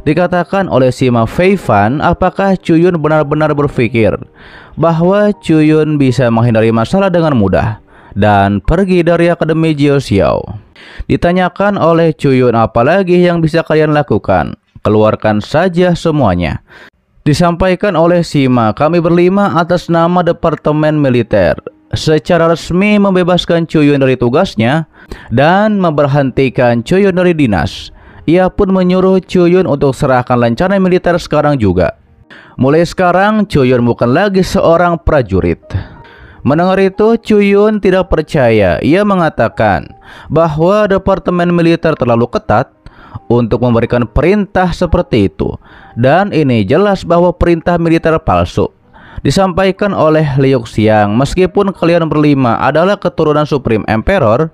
Dikatakan oleh Sima Feifan, apakah Cuyun benar-benar berpikir bahwa Cuyun bisa menghindari masalah dengan mudah dan pergi dari Akademi Jiu Xiao? Ditanyakan oleh Cuyun, apalagi yang bisa kalian lakukan? Keluarkan saja semuanya. Disampaikan oleh Sima, kami berlima atas nama Departemen Militer secara resmi membebaskan Cuyun dari tugasnya dan memberhentikan Cuyun dari dinas. Ia pun menyuruh Cuyun untuk serahkan lencana militer sekarang juga. Mulai sekarang Cuyun bukan lagi seorang prajurit. Mendengar itu, Cuyun tidak percaya. Ia mengatakan bahwa Departemen Militer terlalu ketat untuk memberikan perintah seperti itu, dan ini jelas bahwa perintah militer palsu. Disampaikan oleh Liu Xiang, meskipun kalian berlima adalah keturunan Supreme Emperor,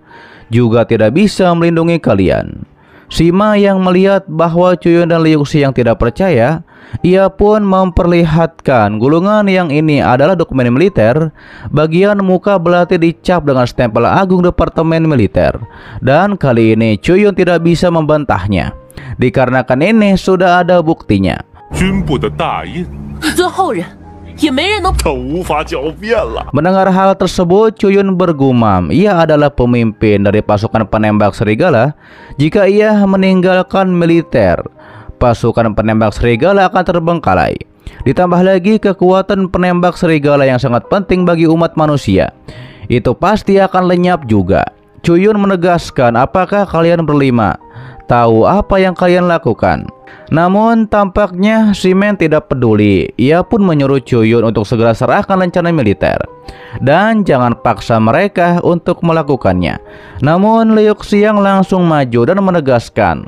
juga tidak bisa melindungi kalian. Sima yang melihat bahwa Cuyun dan Liu Xiang tidak percaya, ia pun memperlihatkan gulungan yang ini adalah dokumen militer. Bagian muka belati dicap dengan stempel agung Departemen Militer, dan kali ini Cuyun tidak bisa membantahnya, dikarenakan ini sudah ada buktinya. Mendengar hal tersebut, Cuyun bergumam, ia adalah pemimpin dari pasukan penembak serigala. Jika ia meninggalkan militer, pasukan penembak serigala akan terbengkalai. Ditambah lagi kekuatan penembak serigala yang sangat penting bagi umat manusia, itu pasti akan lenyap juga. Cuyun menegaskan, apakah kalian berlima tahu apa yang kalian lakukan? Namun tampaknya Simen tidak peduli. Ia pun menyuruh Cuyun untuk segera serahkan lencana militer dan jangan paksa mereka untuk melakukannya. Namun Liu Xiang langsung maju dan menegaskan,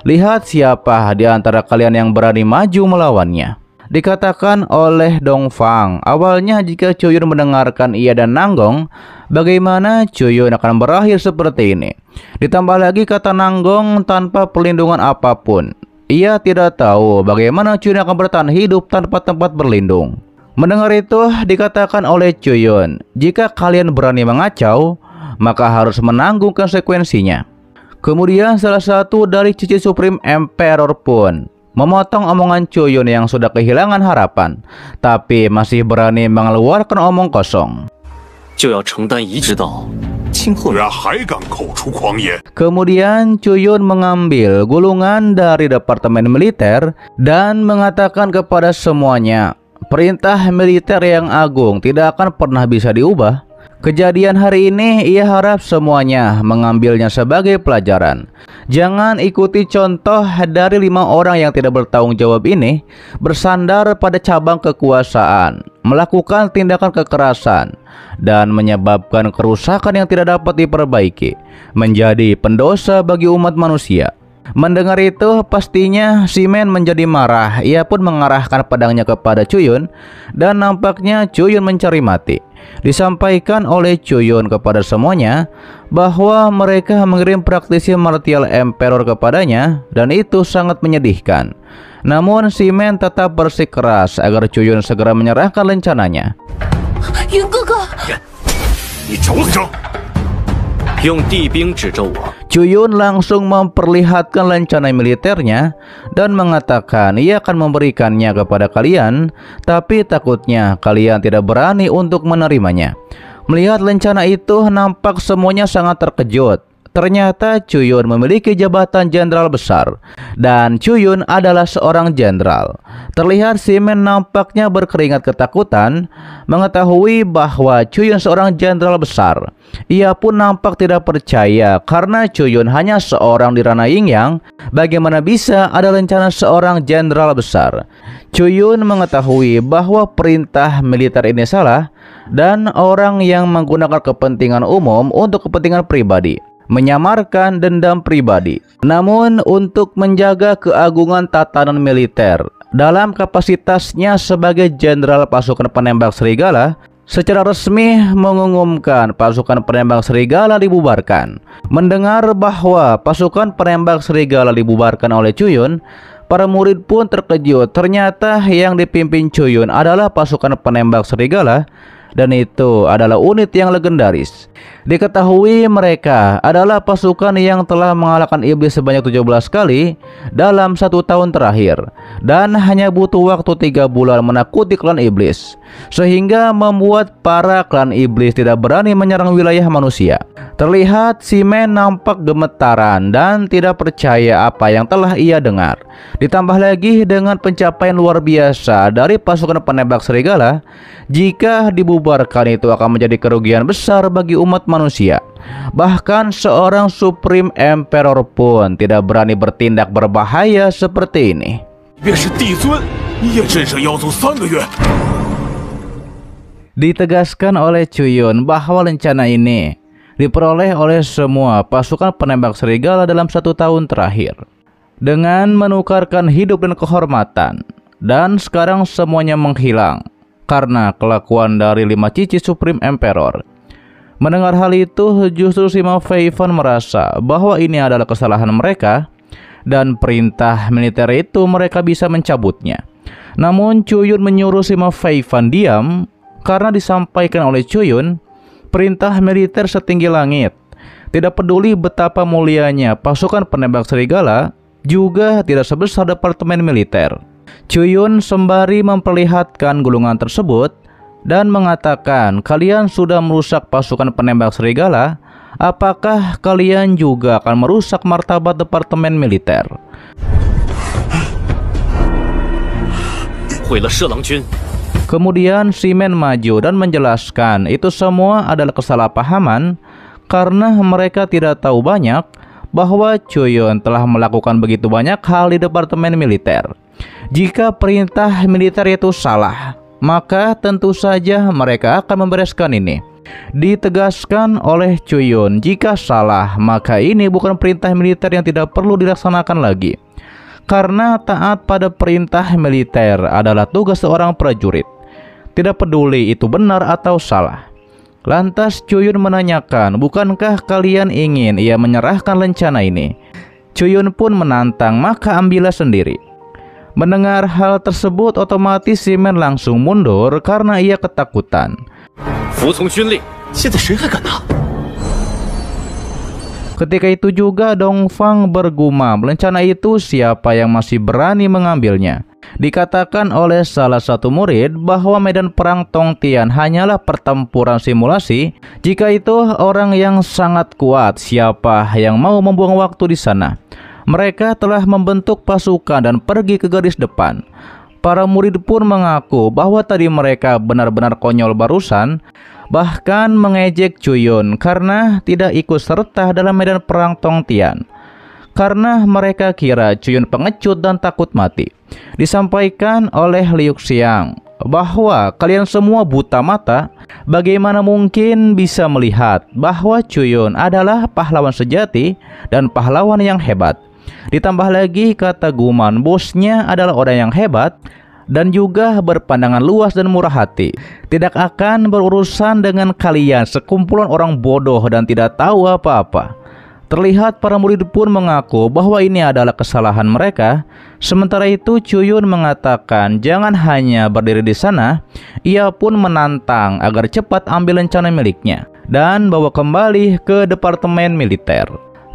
lihat siapa di antara kalian yang berani maju melawannya. Dikatakan oleh Dongfang, awalnya jika Cuyun mendengarkan ia dan Nanggong, bagaimana Cuyun akan berakhir seperti ini. Ditambah lagi kata Nanggong, tanpa perlindungan apapun. Ia tidak tahu bagaimana Cuyun akan bertahan hidup tanpa tempat berlindung. Mendengar itu, dikatakan oleh Cuyun, jika kalian berani mengacau, maka harus menanggung konsekuensinya. Kemudian salah satu dari cici Supreme Emperor pun memotong omongan Cuyun yang sudah kehilangan harapan, tapi masih berani mengeluarkan omong kosong. Kemudian Cuyun mengambil gulungan dari Departemen Militer dan mengatakan kepada semuanya, perintah militer yang agung tidak akan pernah bisa diubah. Kejadian hari ini ia harap semuanya mengambilnya sebagai pelajaran. Jangan ikuti contoh dari 5 orang yang tidak bertanggung jawab ini, bersandar pada cabang kekuasaan, melakukan tindakan kekerasan, dan menyebabkan kerusakan yang tidak dapat diperbaiki, menjadi pendosa bagi umat manusia. Mendengar itu, pastinya Simen menjadi marah. Ia pun mengarahkan pedangnya kepada Cuyun dan nampaknya Cuyun mencari mati. Disampaikan oleh Cuyun kepada semuanya bahwa mereka mengirim praktisi martial emperor kepadanya dan itu sangat menyedihkan. Namun Simen tetap bersikeras agar Cuyun segera menyerahkan rencananya. Cuyun langsung memperlihatkan lencana militernya dan mengatakan ia akan memberikannya kepada kalian, tapi takutnya kalian tidak berani untuk menerimanya. Melihat lencana itu, nampak semuanya sangat terkejut. Ternyata Cuyun memiliki jabatan jenderal besar dan Cuyun adalah seorang jenderal. Terlihat Simen nampaknya berkeringat ketakutan mengetahui bahwa Cuyun seorang jenderal besar. Ia pun nampak tidak percaya karena Cuyun hanya seorang di ranah Yingyang. Bagaimana bisa ada rencana seorang jenderal besar? Cuyun mengetahui bahwa perintah militer ini salah dan orang yang menggunakan kepentingan umum untuk kepentingan pribadi, menyamarkan dendam pribadi. Namun untuk menjaga keagungan tatanan militer dalam kapasitasnya sebagai jenderal pasukan penembak serigala, secara resmi mengumumkan pasukan penembak serigala dibubarkan. Mendengar bahwa pasukan penembak serigala dibubarkan oleh Cuyun, para murid pun terkejut. Ternyata yang dipimpin Cuyun adalah pasukan penembak serigala dan itu adalah unit yang legendaris. Diketahui mereka adalah pasukan yang telah mengalahkan iblis sebanyak 17 kali dalam 1 tahun terakhir, dan hanya butuh waktu 3 bulan menakuti klan iblis, sehingga membuat para klan iblis tidak berani menyerang wilayah manusia. Terlihat Shimen nampak gemetaran dan tidak percaya apa yang telah ia dengar. Ditambah lagi dengan pencapaian luar biasa dari pasukan penembak serigala, jika dibubarkan itu akan menjadi kerugian besar bagi umat manusia. Bahkan seorang Supreme Emperor pun tidak berani bertindak berbahaya seperti ini. Ditegaskan oleh Chuyun bahwa rencana ini diperoleh oleh semua pasukan penembak serigala dalam 1 tahun terakhir dengan menukarkan hidup dan kehormatan, dan sekarang semuanya menghilang karena kelakuan dari 5 cici Supreme Emperor. Mendengar hal itu, justru Sima Feifan merasa bahwa ini adalah kesalahan mereka dan perintah militer itu mereka bisa mencabutnya. Namun Chuyun menyuruh Sima Feifan diam karena disampaikan oleh Chuyun perintah militer setinggi langit. Tidak peduli betapa mulianya pasukan penembak serigala, juga tidak sebesar departemen militer. Chuyun sembari memperlihatkan gulungan tersebut dan mengatakan, kalian sudah merusak pasukan penembak serigala, apakah kalian juga akan merusak martabat departemen militer? Kemudian Shimen maju dan menjelaskan itu semua adalah kesalahpahaman karena mereka tidak tahu banyak bahwa Chuyun telah melakukan begitu banyak hal di departemen militer. Jika perintah militer itu salah, maka tentu saja mereka akan membereskan ini. Ditegaskan oleh Chuyun, jika salah maka ini bukan perintah militer yang tidak perlu dilaksanakan lagi, karena taat pada perintah militer adalah tugas seorang prajurit, tidak peduli itu benar atau salah. Lantas Chuyun menanyakan, bukankah kalian ingin ia menyerahkan rencana ini? Chuyun pun menantang, maka ambillah sendiri. Mendengar hal tersebut, otomatis Shimen langsung mundur karena ia ketakutan. Ketika itu juga Dongfang bergumam, rencana itu siapa yang masih berani mengambilnya? Dikatakan oleh salah satu murid bahwa medan perang Tongtian hanyalah pertempuran simulasi. Jika itu orang yang sangat kuat, siapa yang mau membuang waktu di sana? Mereka telah membentuk pasukan dan pergi ke garis depan. Para murid pun mengaku bahwa tadi mereka benar-benar konyol barusan, bahkan mengejek Chuyun karena tidak ikut serta dalam medan perang Tongtian, karena mereka kira Chuyun pengecut dan takut mati. Disampaikan oleh Liu Xiang bahwa kalian semua buta mata, bagaimana mungkin bisa melihat bahwa Chuyun adalah pahlawan sejati dan pahlawan yang hebat. Ditambah lagi kata Guman, bosnya adalah orang yang hebat dan juga berpandangan luas dan murah hati. Tidak akan berurusan dengan kalian sekumpulan orang bodoh dan tidak tahu apa-apa. Terlihat para murid pun mengaku bahwa ini adalah kesalahan mereka. Sementara itu Chuyun mengatakan jangan hanya berdiri di sana, ia pun menantang agar cepat ambil rencana miliknya dan bawa kembali ke departemen militer.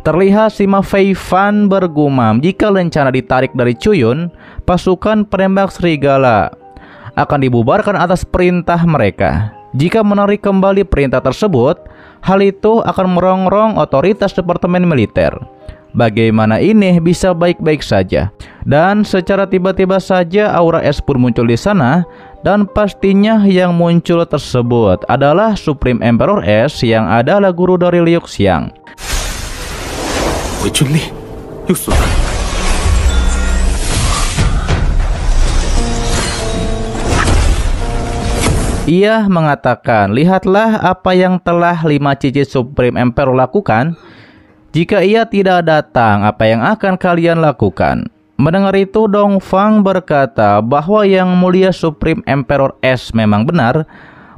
Terlihat Sima Feifan bergumam, jika rencana ditarik dari Chuyun, pasukan penembak serigala akan dibubarkan atas perintah mereka. Jika menarik kembali perintah tersebut, hal itu akan merongrong otoritas departemen militer. Bagaimana ini bisa baik-baik saja? Dan secara tiba-tiba saja aura es pun muncul di sana, dan pastinya yang muncul tersebut adalah Supreme Emperor Es yang adalah guru dari Liu Xiang. Ia mengatakan, lihatlah apa yang telah 5 cici Supreme Emperor lakukan. Jika ia tidak datang, apa yang akan kalian lakukan? Mendengar itu, Dongfang berkata bahwa yang mulia Supreme Emperor Es memang benar.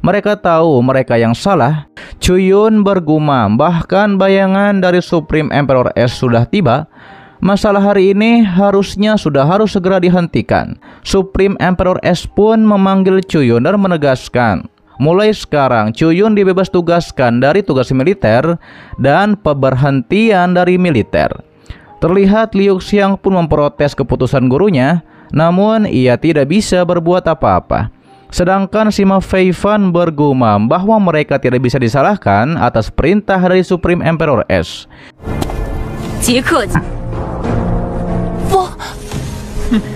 Mereka tahu mereka yang salah. Chuyun bergumam, bahkan bayangan dari Supreme Emperor Es sudah tiba. Masalah hari ini harusnya harus segera dihentikan. Supreme Emperor Es pun memanggil Chuyun dan menegaskan Mulai sekarang Chuyun dibebas tugaskan dari tugas militer dan pemberhentian dari militer. Terlihat Liu Xiang pun memprotes keputusan gurunya, namun ia tidak bisa berbuat apa-apa. Sedangkan Sima Feifan bergumam bahwa mereka tidak bisa disalahkan atas perintah dari Supreme Emperor S.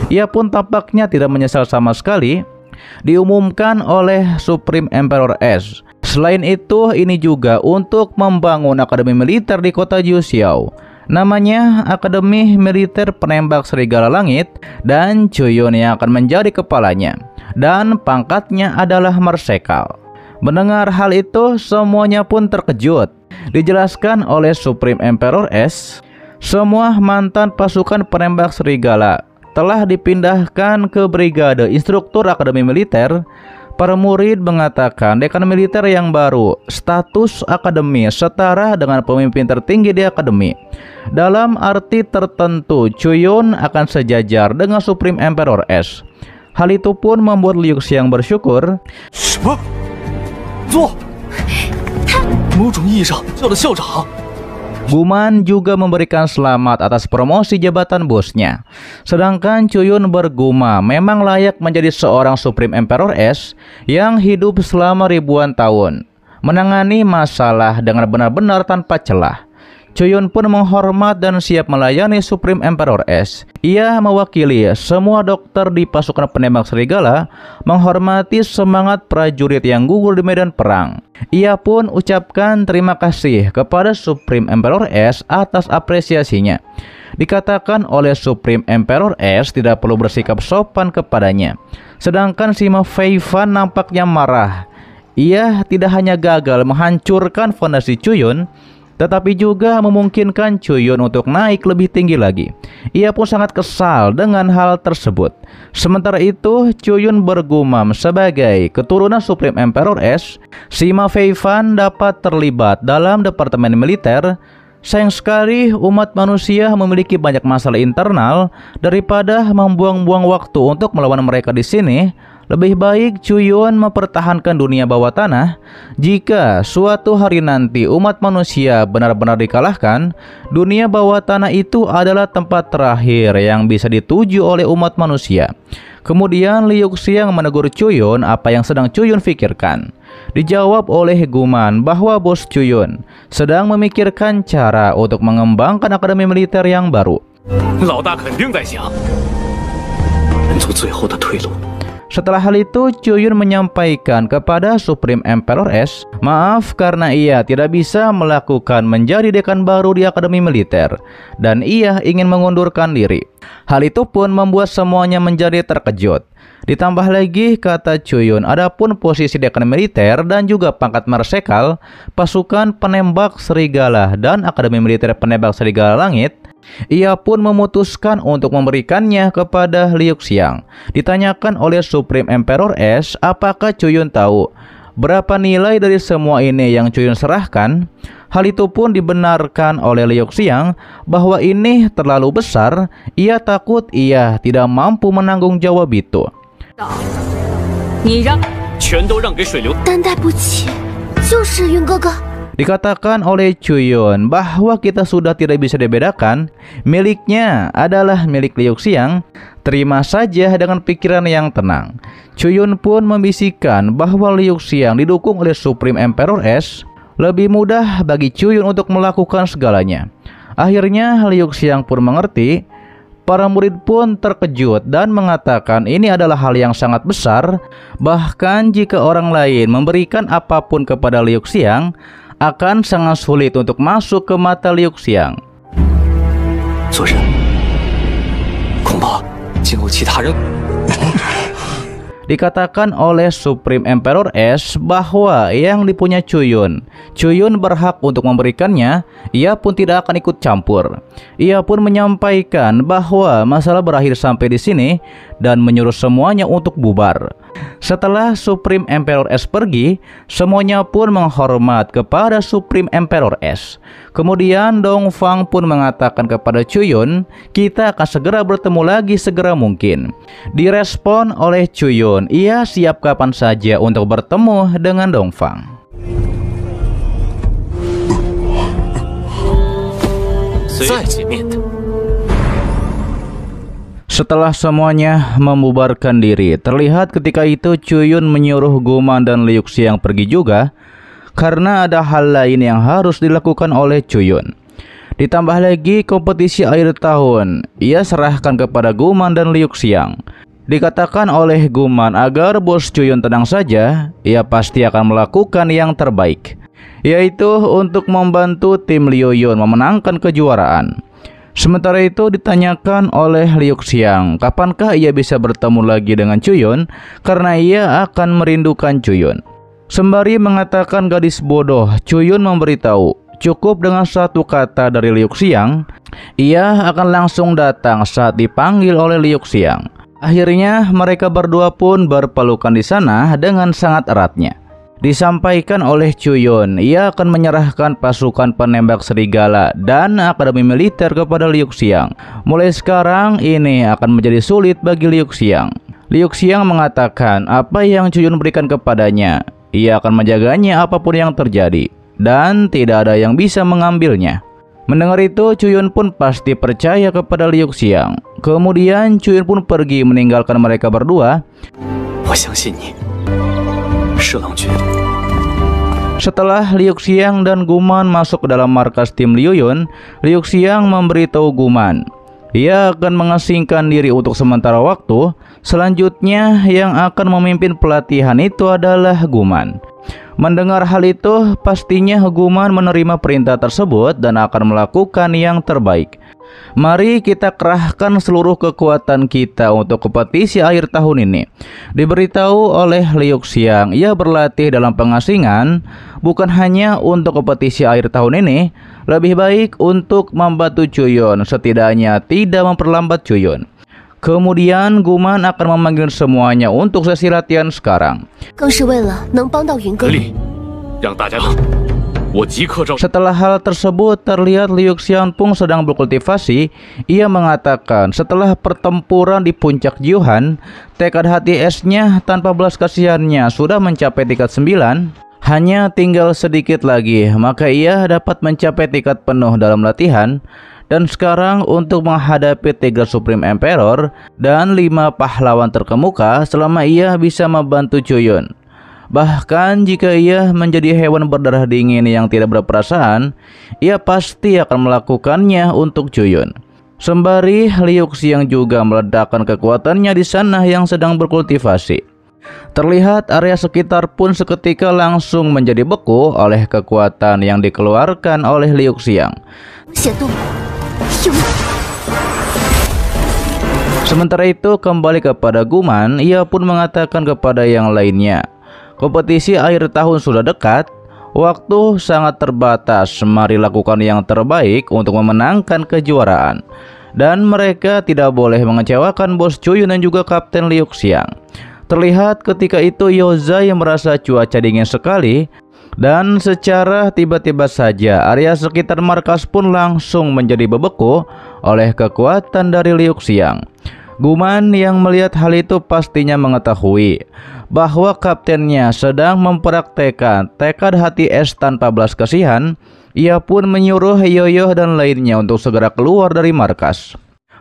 Ia pun tampaknya tidak menyesal sama sekali. Diumumkan oleh Supreme Emperor S. Selain itu, ini juga untuk membangun akademi militer di kota Juxiao. Namanya Akademi Militer Penembak Serigala Langit, dan Chuyun yang akan menjadi kepalanya. Dan pangkatnya adalah Marsekal. Mendengar hal itu, semuanya pun terkejut. Dijelaskan oleh Supreme Emperor S, semua mantan pasukan penembak serigala telah dipindahkan ke Brigade Instruktur Akademi Militer. Para murid mengatakan dekan militer yang baru status akademi setara dengan pemimpin tertinggi di akademi. Dalam arti tertentu, Chuyun akan sejajar dengan Supreme Emperor S. Hal itu pun membuat Liu Xiang bersyukur. Guman juga memberikan selamat atas promosi jabatan bosnya. Sedangkan Chuyun bergumam memang layak menjadi seorang Supreme Emperor S yang hidup selama ribuan tahun, menangani masalah dengan benar-benar tanpa celah. Chuyun pun menghormat dan siap melayani Supreme Emperor S. Ia mewakili semua dokter di pasukan penembak serigala, menghormati semangat prajurit yang gugur di medan perang. Ia pun ucapkan terima kasih kepada Supreme Emperor S atas apresiasinya. Dikatakan oleh Supreme Emperor S tidak perlu bersikap sopan kepadanya. Sedangkan Sima Feifan nampaknya marah. Ia tidak hanya gagal menghancurkan fondasi Chuyun, tetapi juga memungkinkan Chuyun untuk naik lebih tinggi lagi. Ia pun sangat kesal dengan hal tersebut. Sementara itu, Chuyun bergumam sebagai keturunan Supreme Emperor S, Sima Feifan dapat terlibat dalam departemen militer. Sayang sekali umat manusia memiliki banyak masalah internal. Daripada membuang-buang waktu untuk melawan mereka di sini, lebih baik Chuyun mempertahankan dunia bawah tanah. Jika suatu hari nanti umat manusia benar-benar dikalahkan, dunia bawah tanah itu adalah tempat terakhir yang bisa dituju oleh umat manusia. Kemudian Liu Xiang menegur Chuyun apa yang sedang Chuyun pikirkan. Dijawab oleh Guman bahwa bos Chuyun sedang memikirkan cara untuk mengembangkan akademi militer yang baru. Setelah hal itu, Chuyun menyampaikan kepada Supreme Emperor S, maaf karena ia tidak bisa melakukan menjadi dekan baru di akademi militer, dan ia ingin mengundurkan diri. Hal itu pun membuat semuanya menjadi terkejut. Ditambah lagi, kata Chuyun, adapun posisi dekan militer dan juga pangkat Marsekal, pasukan penembak serigala dan akademi militer penembak serigala langit, ia pun memutuskan untuk memberikannya kepada Liu Xiang. Ditanyakan oleh Supreme Emperor S, apakah Chuyun tahu berapa nilai dari semua ini yang Chuyun serahkan? Hal itu pun dibenarkan oleh Liu Xiang bahwa ini terlalu besar. Ia takut ia tidak mampu menanggung jawab itu. Dikatakan oleh Chuyun bahwa kita sudah tidak bisa dibedakan, miliknya adalah milik Liu Xiang. Terima saja dengan pikiran yang tenang. Chuyun pun membisikkan bahwa Liu Xiang didukung oleh Supreme Emperor S. Lebih mudah bagi Chuyun untuk melakukan segalanya. Akhirnya Liu Xiang pun mengerti. Para murid pun terkejut dan mengatakan ini adalah hal yang sangat besar. Bahkan jika orang lain memberikan apapun kepada Liu Xiang, akan sangat sulit untuk masuk ke mata Liu Xiang. Dikatakan oleh Supreme Emperor S bahwa yang dipunya Chuyun berhak untuk memberikannya. Ia pun tidak akan ikut campur. Ia pun menyampaikan bahwa masalah berakhir sampai di sini dan menyuruh semuanya untuk bubar. Setelah Supreme Emperor S pergi, semuanya pun menghormat kepada Supreme Emperor S. Kemudian Dongfang pun mengatakan kepada Chuyun, kita akan segera bertemu lagi segera mungkin. Direspon oleh Chuyun, ia siap kapan saja untuk bertemu dengan Dongfang. Setelah semuanya membubarkan diri, terlihat ketika itu Chuyun menyuruh Guman dan Liu Xiang pergi juga, karena ada hal lain yang harus dilakukan oleh Chuyun. Ditambah lagi kompetisi akhir tahun, ia serahkan kepada Guman dan Liu Xiang. Dikatakan oleh Guman agar bos Chuyun tenang saja, ia pasti akan melakukan yang terbaik, yaitu untuk membantu tim Liu Yun memenangkan kejuaraan. Sementara itu ditanyakan oleh Liu Xiang, kapankah ia bisa bertemu lagi dengan Chuyun karena ia akan merindukan Chuyun. Sembari mengatakan gadis bodoh, Chuyun memberitahu, cukup dengan satu kata dari Liu Xiang, ia akan langsung datang saat dipanggil oleh Liu Xiang. Akhirnya mereka berdua pun berpelukan di sana dengan sangat eratnya. Disampaikan oleh Chuyun, ia akan menyerahkan pasukan penembak serigala dan akademi militer kepada Liu Xiang. Mulai sekarang ini akan menjadi sulit bagi Liu Xiang. Liu Xiang mengatakan apa yang Chuyun berikan kepadanya, ia akan menjaganya apapun yang terjadi, dan tidak ada yang bisa mengambilnya. Mendengar itu, Chuyun pun pasti percaya kepada Liu Xiang. Kemudian Chuyun pun pergi meninggalkan mereka berdua. Setelah Liu Xiang dan Guman masuk ke dalam markas tim Liu Yun, Liu Xiang memberitahu Guman, ia akan mengasingkan diri untuk sementara waktu. Selanjutnya yang akan memimpin pelatihan itu adalah Guman. Mendengar hal itu, pastinya Guman menerima perintah tersebut dan akan melakukan yang terbaik. Mari kita kerahkan seluruh kekuatan kita untuk kompetisi akhir tahun ini. Diberitahu oleh Liu Xiang, ia berlatih dalam pengasingan bukan hanya untuk kompetisi akhir tahun ini, lebih baik untuk membantu Chuyun, setidaknya tidak memperlambat Chuyun. Kemudian Guman akan memanggil semuanya untuk sesi latihan sekarang. Setelah hal tersebut terlihat Liu Xiangping sedang berkultivasi. Ia mengatakan setelah pertempuran di puncak Jiuhan, tekad hati esnya tanpa belas kasihannya sudah mencapai tingkat 9. Hanya tinggal sedikit lagi, maka ia dapat mencapai tingkat penuh dalam latihan. Dan sekarang untuk menghadapi 3 Supreme Emperor dan 5 pahlawan terkemuka selama ia bisa membantu Chuyun. Bahkan jika ia menjadi hewan berdarah dingin yang tidak berperasaan, ia pasti akan melakukannya untuk Chuyun. Sembari Liu Xiang juga meledakkan kekuatannya di sana yang sedang berkultivasi. Terlihat area sekitar pun seketika langsung menjadi beku oleh kekuatan yang dikeluarkan oleh Liu Xiang. Sementara itu kembali kepada Guman, ia pun mengatakan kepada yang lainnya, kompetisi akhir tahun sudah dekat, waktu sangat terbatas, mari lakukan yang terbaik untuk memenangkan kejuaraan. Dan mereka tidak boleh mengecewakan bos Chuyun dan juga Kapten Liu Xiang. Terlihat ketika itu Yozai merasa cuaca dingin sekali, dan secara tiba-tiba saja area sekitar markas pun langsung menjadi bebeku oleh kekuatan dari Liu Xiang. Guman yang melihat hal itu pastinya mengetahui bahwa kaptennya sedang mempraktekkan tekad hati es tanpa belas kasihan. Ia pun menyuruh Yoyo dan lainnya untuk segera keluar dari markas.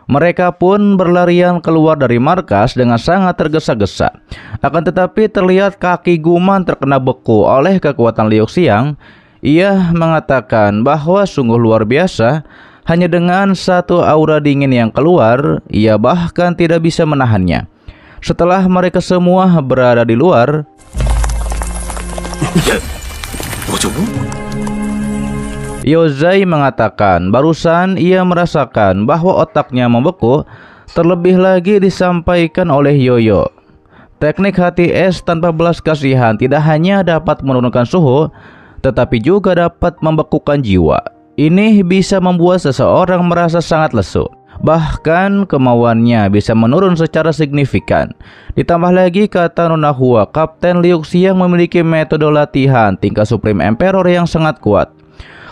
Mereka pun berlarian keluar dari markas dengan sangat tergesa-gesa. Akan tetapi terlihat kaki Guman terkena beku oleh kekuatan Liu Xiang. Ia mengatakan bahwa sungguh luar biasa, hanya dengan satu aura dingin yang keluar, ia bahkan tidak bisa menahannya. Setelah mereka semua berada di luar, Yozai mengatakan barusan ia merasakan bahwa otaknya membeku. Terlebih lagi disampaikan oleh Yoyo, teknik hati es tanpa belas kasihan tidak hanya dapat menurunkan suhu, tetapi juga dapat membekukan jiwa. Ini bisa membuat seseorang merasa sangat lesu. Bahkan kemauannya bisa menurun secara signifikan. Ditambah lagi kata Nona Hua, Kapten Liu Xiang memiliki metode latihan tingkat Supreme Emperor yang sangat kuat.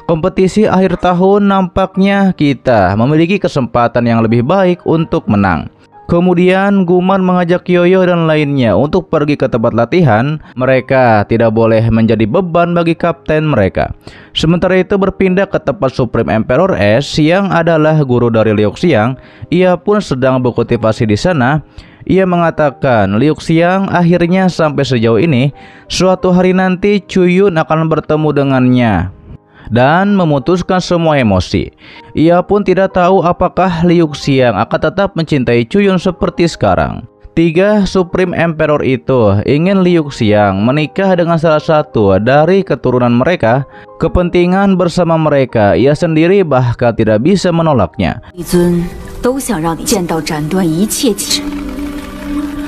Kompetisi akhir tahun nampaknya kita memiliki kesempatan yang lebih baik untuk menang. Kemudian Guman mengajak Yoyo dan lainnya untuk pergi ke tempat latihan. Mereka tidak boleh menjadi beban bagi kapten mereka. Sementara itu berpindah ke tempat Supreme Emperor S yang adalah guru dari Liu Xiang. Ia pun sedang berkultivasi di sana. Ia mengatakan Liu Xiang akhirnya sampai sejauh ini. Suatu hari nanti Chuyun akan bertemu dengannya dan memutuskan semua emosi. Ia pun tidak tahu apakah Liu Xiang akan tetap mencintai Chuyun seperti sekarang. 3 Supreme Emperor itu ingin Liu Xiang menikah dengan salah satu dari keturunan mereka. Kepentingan bersama mereka, ia sendiri bahkan tidak bisa menolaknya.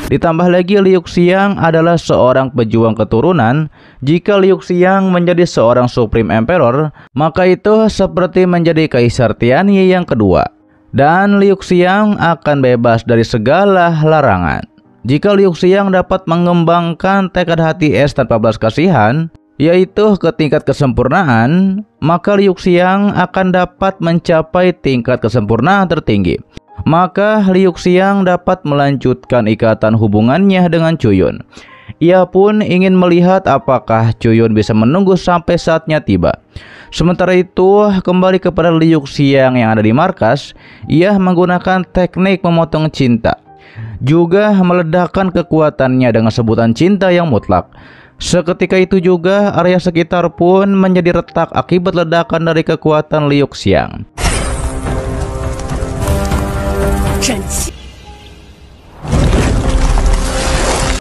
Ditambah lagi Liu Xiang adalah seorang pejuang keturunan. Jika Liu Xiang menjadi seorang Supreme Emperor, maka itu seperti menjadi Kaisar Tianyi yang kedua. Dan Liu Xiang akan bebas dari segala larangan. Jika Liu Xiang dapat mengembangkan tekad hati es tanpa belas kasihan, yaitu ke tingkat kesempurnaan, maka Liu Xiang akan dapat mencapai tingkat kesempurnaan tertinggi. Maka Liu Xiang dapat melanjutkan ikatan hubungannya dengan Chuyun. Ia pun ingin melihat apakah Chuyun bisa menunggu sampai saatnya tiba. Sementara itu, kembali kepada Liu Xiang yang ada di markas, ia menggunakan teknik memotong cinta, juga meledakkan kekuatannya dengan sebutan cinta yang mutlak. Seketika itu juga area sekitar pun menjadi retak akibat ledakan dari kekuatan Liu Xiang.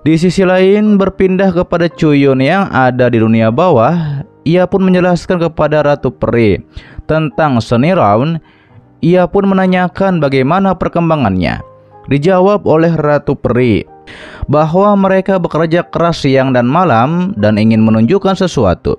Di sisi lain, berpindah kepada Chuyun yang ada di dunia bawah, ia pun menjelaskan kepada Ratu Peri tentang seni Round. Ia pun menanyakan bagaimana perkembangannya. Dijawab oleh Ratu Peri bahwa mereka bekerja keras siang dan malam dan ingin menunjukkan sesuatu.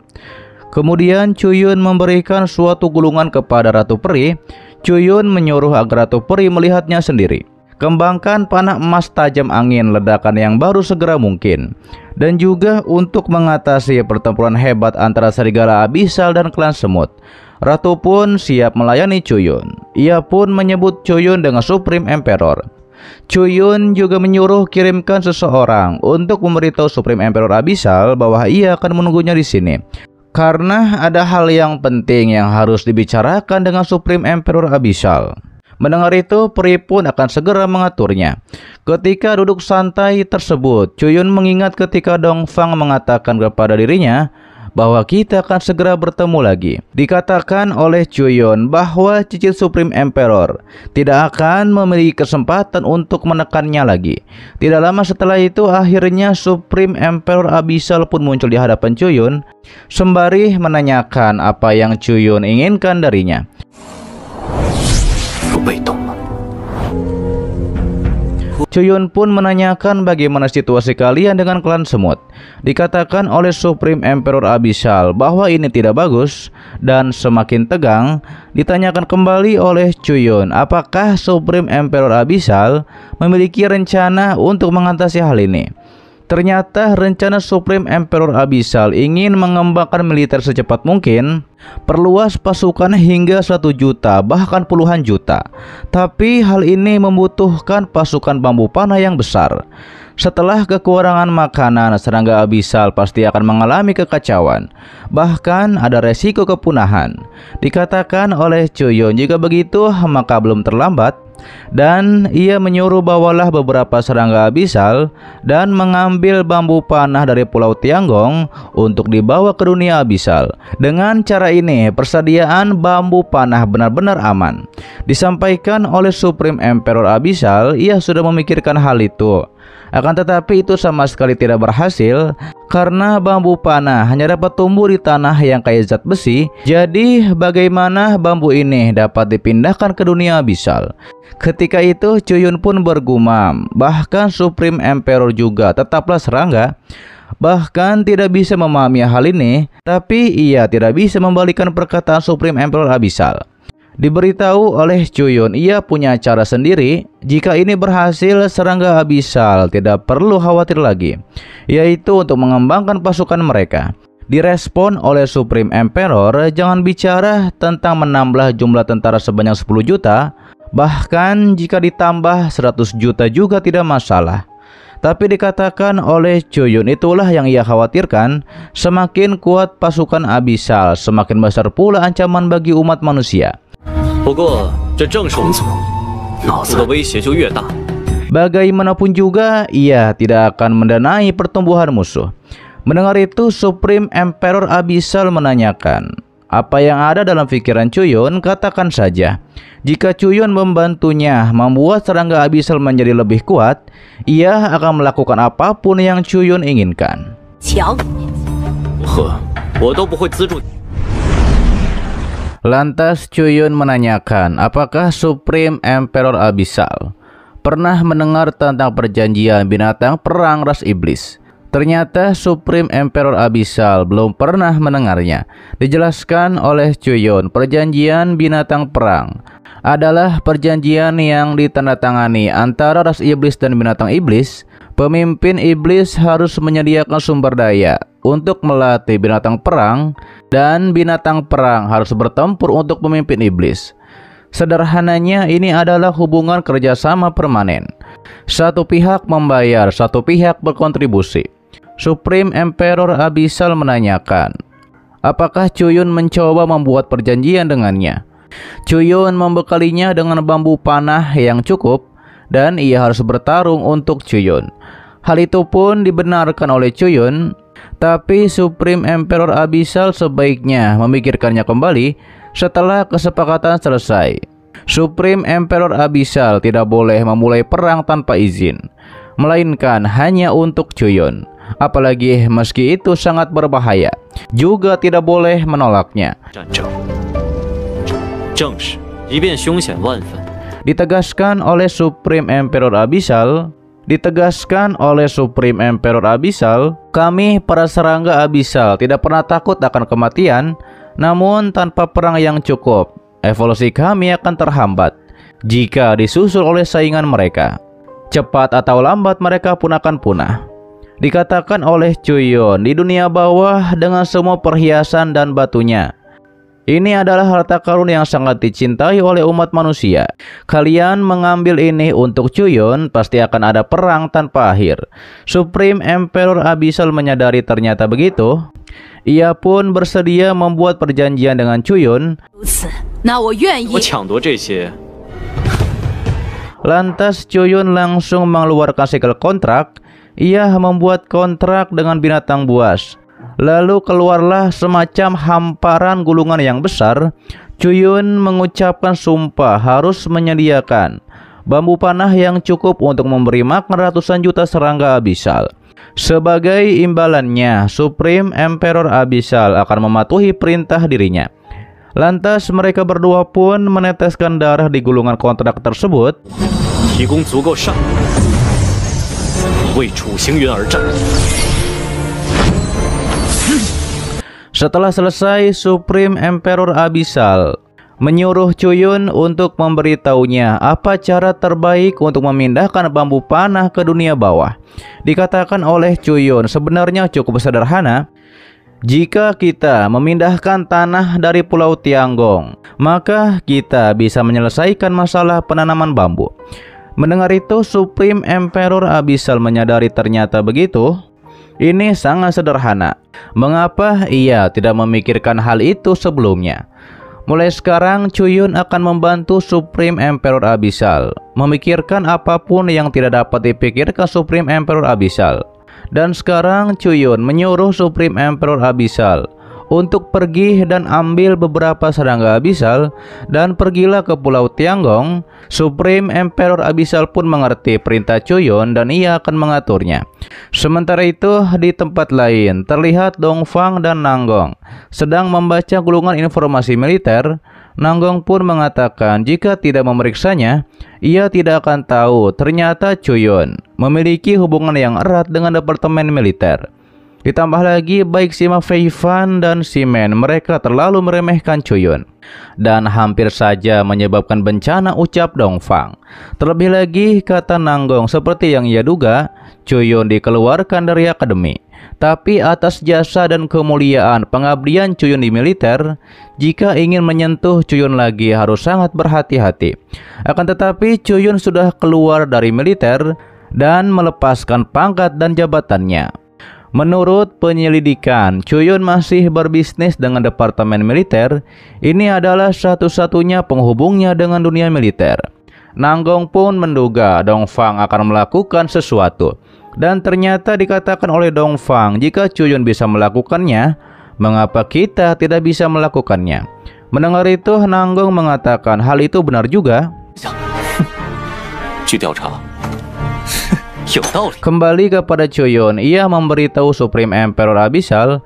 Kemudian Chuyun memberikan suatu gulungan kepada Ratu Peri. Chuyun menyuruh agar Ratu Peri melihatnya sendiri. Kembangkan panah emas tajam angin ledakan yang baru segera mungkin. Dan juga untuk mengatasi pertempuran hebat antara serigala abisal dan klan semut. Ratu pun siap melayani Chuyun. Ia pun menyebut Chuyun dengan Supreme Emperor. Chuyun juga menyuruh kirimkan seseorang untuk memberitahu Supreme Emperor Abisal bahwa ia akan menunggunya di sini. Karena ada hal yang penting yang harus dibicarakan dengan Supreme Emperor Abisal. Mendengar itu, Peri pun akan segera mengaturnya. Ketika duduk santai tersebut, Chuyun mengingat ketika Dongfang mengatakan kepada dirinya bahwa kita akan segera bertemu lagi. Dikatakan oleh Chuyun bahwa cicit Supreme Emperor tidak akan memiliki kesempatan untuk menekannya lagi. Tidak lama setelah itu, akhirnya Supreme Emperor Abisal pun muncul di hadapan Chuyun, sembari menanyakan apa yang Chuyun inginkan darinya. Chuyun pun menanyakan bagaimana situasi kalian dengan klan semut. Dikatakan oleh Supreme Emperor Abisal bahwa ini tidak bagus dan semakin tegang. Ditanyakan kembali oleh Chuyun apakah Supreme Emperor Abisal memiliki rencana untuk mengatasi hal ini. Ternyata rencana Supreme Emperor Abisal ingin mengembangkan militer secepat mungkin, perluas pasukan hingga 1 juta bahkan puluhan juta. Tapi hal ini membutuhkan pasukan bambu panah yang besar. Setelah kekurangan makanan, serangga abisal pasti akan mengalami kekacauan. Bahkan ada resiko kepunahan. Dikatakan oleh Chuyun jika begitu maka belum terlambat. Dan ia menyuruh bawalah beberapa serangga abisal dan mengambil bambu panah dari Pulau Tianggong untuk dibawa ke dunia abisal. Dengan cara ini persediaan bambu panah benar-benar aman. Disampaikan oleh Supreme Emperor Abisal, ia sudah memikirkan hal itu. Akan tetapi itu sama sekali tidak berhasil karena bambu panah hanya dapat tumbuh di tanah yang kaya zat besi. Jadi bagaimana bambu ini dapat dipindahkan ke dunia abisal? Ketika itu Chuyun pun bergumam, bahkan Supreme Emperor juga tetaplah serangga. Bahkan tidak bisa memahami hal ini, tapi ia tidak bisa membalikan perkataan Supreme Emperor Abisal. Diberitahu oleh Chuyun ia punya cara sendiri. Jika ini berhasil, serangga abisal tidak perlu khawatir lagi, yaitu untuk mengembangkan pasukan mereka. Direspon oleh Supreme Emperor, jangan bicara tentang menambah jumlah tentara sebanyak 10 juta, bahkan jika ditambah 100 juta juga tidak masalah. Tapi dikatakan oleh Chuyun, itulah yang ia khawatirkan, semakin kuat pasukan Abyssal, semakin besar pula ancaman bagi umat manusia. Bagaimanapun juga, ia tidak akan mendanai pertumbuhan musuh. Mendengar itu, Supreme Emperor Abyssal menanyakan, apa yang ada dalam pikiran Chuyun, katakan saja. Jika Chuyun membantunya membuat serangga Abyssal menjadi lebih kuat, ia akan melakukan apapun yang Chuyun inginkan. Lantas Chuyun menanyakan, apakah Supreme Emperor Abyssal pernah mendengar tentang perjanjian binatang perang ras iblis? Ternyata Supreme Emperor Abyssal belum pernah mendengarnya. Dijelaskan oleh Chuyun, perjanjian binatang perang adalah perjanjian yang ditandatangani antara ras iblis dan binatang iblis. Pemimpin iblis harus menyediakan sumber daya untuk melatih binatang perang, dan binatang perang harus bertempur untuk memimpin iblis. Sederhananya, ini adalah hubungan kerjasama permanen. Satu pihak membayar, satu pihak berkontribusi. Supreme Emperor Abyssal menanyakan, apakah Chuyun mencoba membuat perjanjian dengannya? Chuyun membekalinya dengan bambu panah yang cukup, dan ia harus bertarung untuk Chuyun. Hal itu pun dibenarkan oleh Chuyun, tapi Supreme Emperor Abyssal sebaiknya memikirkannya kembali setelah kesepakatan selesai. Supreme Emperor Abyssal tidak boleh memulai perang tanpa izin, melainkan hanya untuk Chuyun. Apalagi meski itu sangat berbahaya, juga tidak boleh menolaknya. Ditegaskan oleh Supreme Emperor Abyssal, kami para serangga Abyssal tidak pernah takut akan kematian, namun tanpa perang yang cukup, evolusi kami akan terhambat. Jika disusul oleh saingan mereka, cepat atau lambat mereka pun akan punah. Dikatakan oleh Chuyun, di dunia bawah dengan semua perhiasan dan batunya, ini adalah harta karun yang sangat dicintai oleh umat manusia. Kalian mengambil ini untuk Chuyun, pasti akan ada perang tanpa akhir. Supreme Emperor Abyssal menyadari ternyata begitu. Ia pun bersedia membuat perjanjian dengan Chuyun. Lantas Chuyun langsung mengeluarkan segel kontrak. Ia membuat kontrak dengan binatang buas. Lalu keluarlah semacam hamparan gulungan yang besar. Chuyun mengucapkan sumpah harus menyediakan bambu panah yang cukup untuk memberi makan ratusan juta serangga Abyssal. Sebagai imbalannya, Supreme Emperor Abyssal akan mematuhi perintah dirinya. Lantas mereka berdua pun meneteskan darah di gulungan kontrak tersebut. Setelah selesai, Supreme Emperor Abyssal menyuruh Chuyun untuk memberitahunya apa cara terbaik untuk memindahkan bambu panah ke dunia bawah. Dikatakan oleh Chuyun, sebenarnya cukup sederhana. Jika kita memindahkan tanah dari Pulau Tianggong, maka kita bisa menyelesaikan masalah penanaman bambu. Mendengar itu, Supreme Emperor Abyssal menyadari ternyata begitu. Ini sangat sederhana. Mengapa ia tidak memikirkan hal itu sebelumnya? Mulai sekarang, Chuyun akan membantu Supreme Emperor Abyssal memikirkan apapun yang tidak dapat dipikirkan Supreme Emperor Abyssal. Dan sekarang Chuyun menyuruh Supreme Emperor Abyssal untuk pergi dan ambil beberapa serangga Abyssal dan pergilah ke Pulau Tianggong. Supreme Emperor Abyssal pun mengerti perintah Chuyun dan ia akan mengaturnya. Sementara itu, di tempat lain terlihat Dongfang dan Nanggong sedang membaca gulungan informasi militer. Nanggong pun mengatakan jika tidak memeriksanya, ia tidak akan tahu ternyata Chuyun memiliki hubungan yang erat dengan departemen militer. Ditambah lagi, baik Sima Feifan dan Simen, mereka terlalu meremehkan Chuyun dan hampir saja menyebabkan bencana, ucap Dongfang. Terlebih lagi, kata Nanggong, seperti yang ia duga, Chuyun dikeluarkan dari akademi. Tapi atas jasa dan kemuliaan pengabdian Cuyun di militer, jika ingin menyentuh Cuyun lagi harus sangat berhati-hati. Akan tetapi Cuyun sudah keluar dari militer dan melepaskan pangkat dan jabatannya. Menurut penyelidikan, Cuyun masih berbisnis dengan departemen militer. Ini adalah satu-satunya penghubungnya dengan dunia militer. Nanggong pun menduga Dongfang akan melakukan sesuatu. Dan ternyata dikatakan oleh Dongfang, jika Cuyun bisa melakukannya, mengapa kita tidak bisa melakukannya? Mendengar itu, Nanggong mengatakan hal itu benar juga. Kembali kepada Cuyun, ia memberitahu Supreme Emperor Abyssal,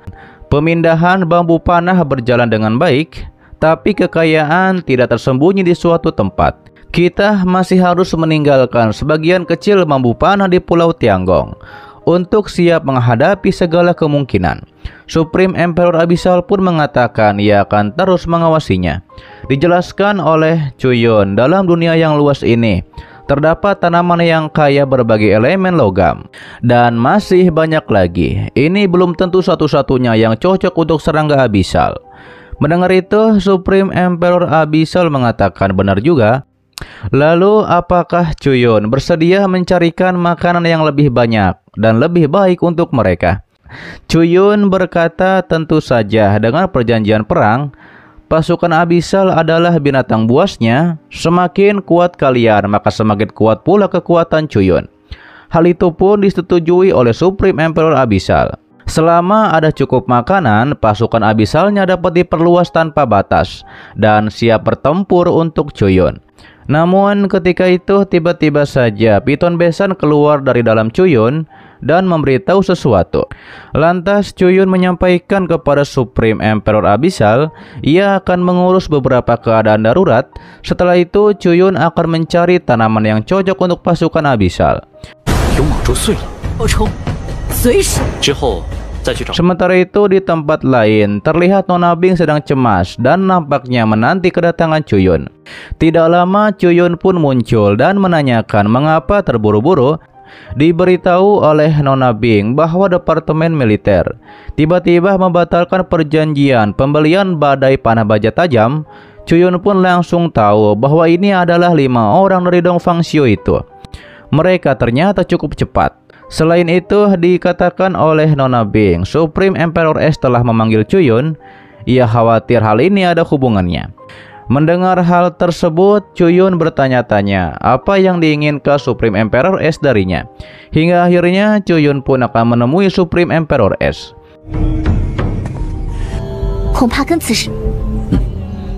pemindahan bambu panah berjalan dengan baik, tapi kekayaan tidak tersembunyi di suatu tempat. Kita masih harus meninggalkan sebagian kecil bambu panah di Pulau Tianggong untuk siap menghadapi segala kemungkinan. Supreme Emperor Abyssal pun mengatakan ia akan terus mengawasinya. Dijelaskan oleh Cuyun, dalam dunia yang luas ini terdapat tanaman yang kaya berbagai elemen logam dan masih banyak lagi. Ini belum tentu satu-satunya yang cocok untuk serangga Abyssal. Mendengar itu, Supreme Emperor Abyssal mengatakan benar juga. Lalu apakah Cuyun bersedia mencarikan makanan yang lebih banyak dan lebih baik untuk mereka? Cuyun berkata tentu saja, dengan perjanjian perang, pasukan Abyssal adalah binatang buasnya. Semakin kuat kalian, maka semakin kuat pula kekuatan Cuyun. Hal itu pun disetujui oleh Supreme Emperor Abyssal. Selama ada cukup makanan, pasukan Abyssal-nya dapat diperluas tanpa batas dan siap bertempur untuk Cuyun. Namun ketika itu tiba-tiba saja Piton Besan keluar dari dalam Cuyun dan memberitahu sesuatu. Lantas Cuyun menyampaikan kepada Supreme Emperor Abyssal ia akan mengurus beberapa keadaan darurat. Setelah itu Cuyun akan mencari tanaman yang cocok untuk pasukan Abyssal. Sementara itu di tempat lain terlihat Nona Bing sedang cemas dan nampaknya menanti kedatangan Cuyun. Tidak lama Cuyun pun muncul dan menanyakan mengapa terburu-buru. Diberitahu oleh Nona Bing bahwa departemen militer tiba-tiba membatalkan perjanjian pembelian badai panah baja tajam. Cuyun pun langsung tahu bahwa ini adalah 5 orang dari Dongfang Xiu itu. Mereka ternyata cukup cepat. Selain itu, dikatakan oleh Nona Bing, Supreme Emperor S telah memanggil Cuyun. Ia khawatir hal ini ada hubungannya. Mendengar hal tersebut, Cuyun bertanya-tanya apa yang diinginkan Supreme Emperor S darinya. Hingga akhirnya Cuyun pun akan menemui Supreme Emperor S.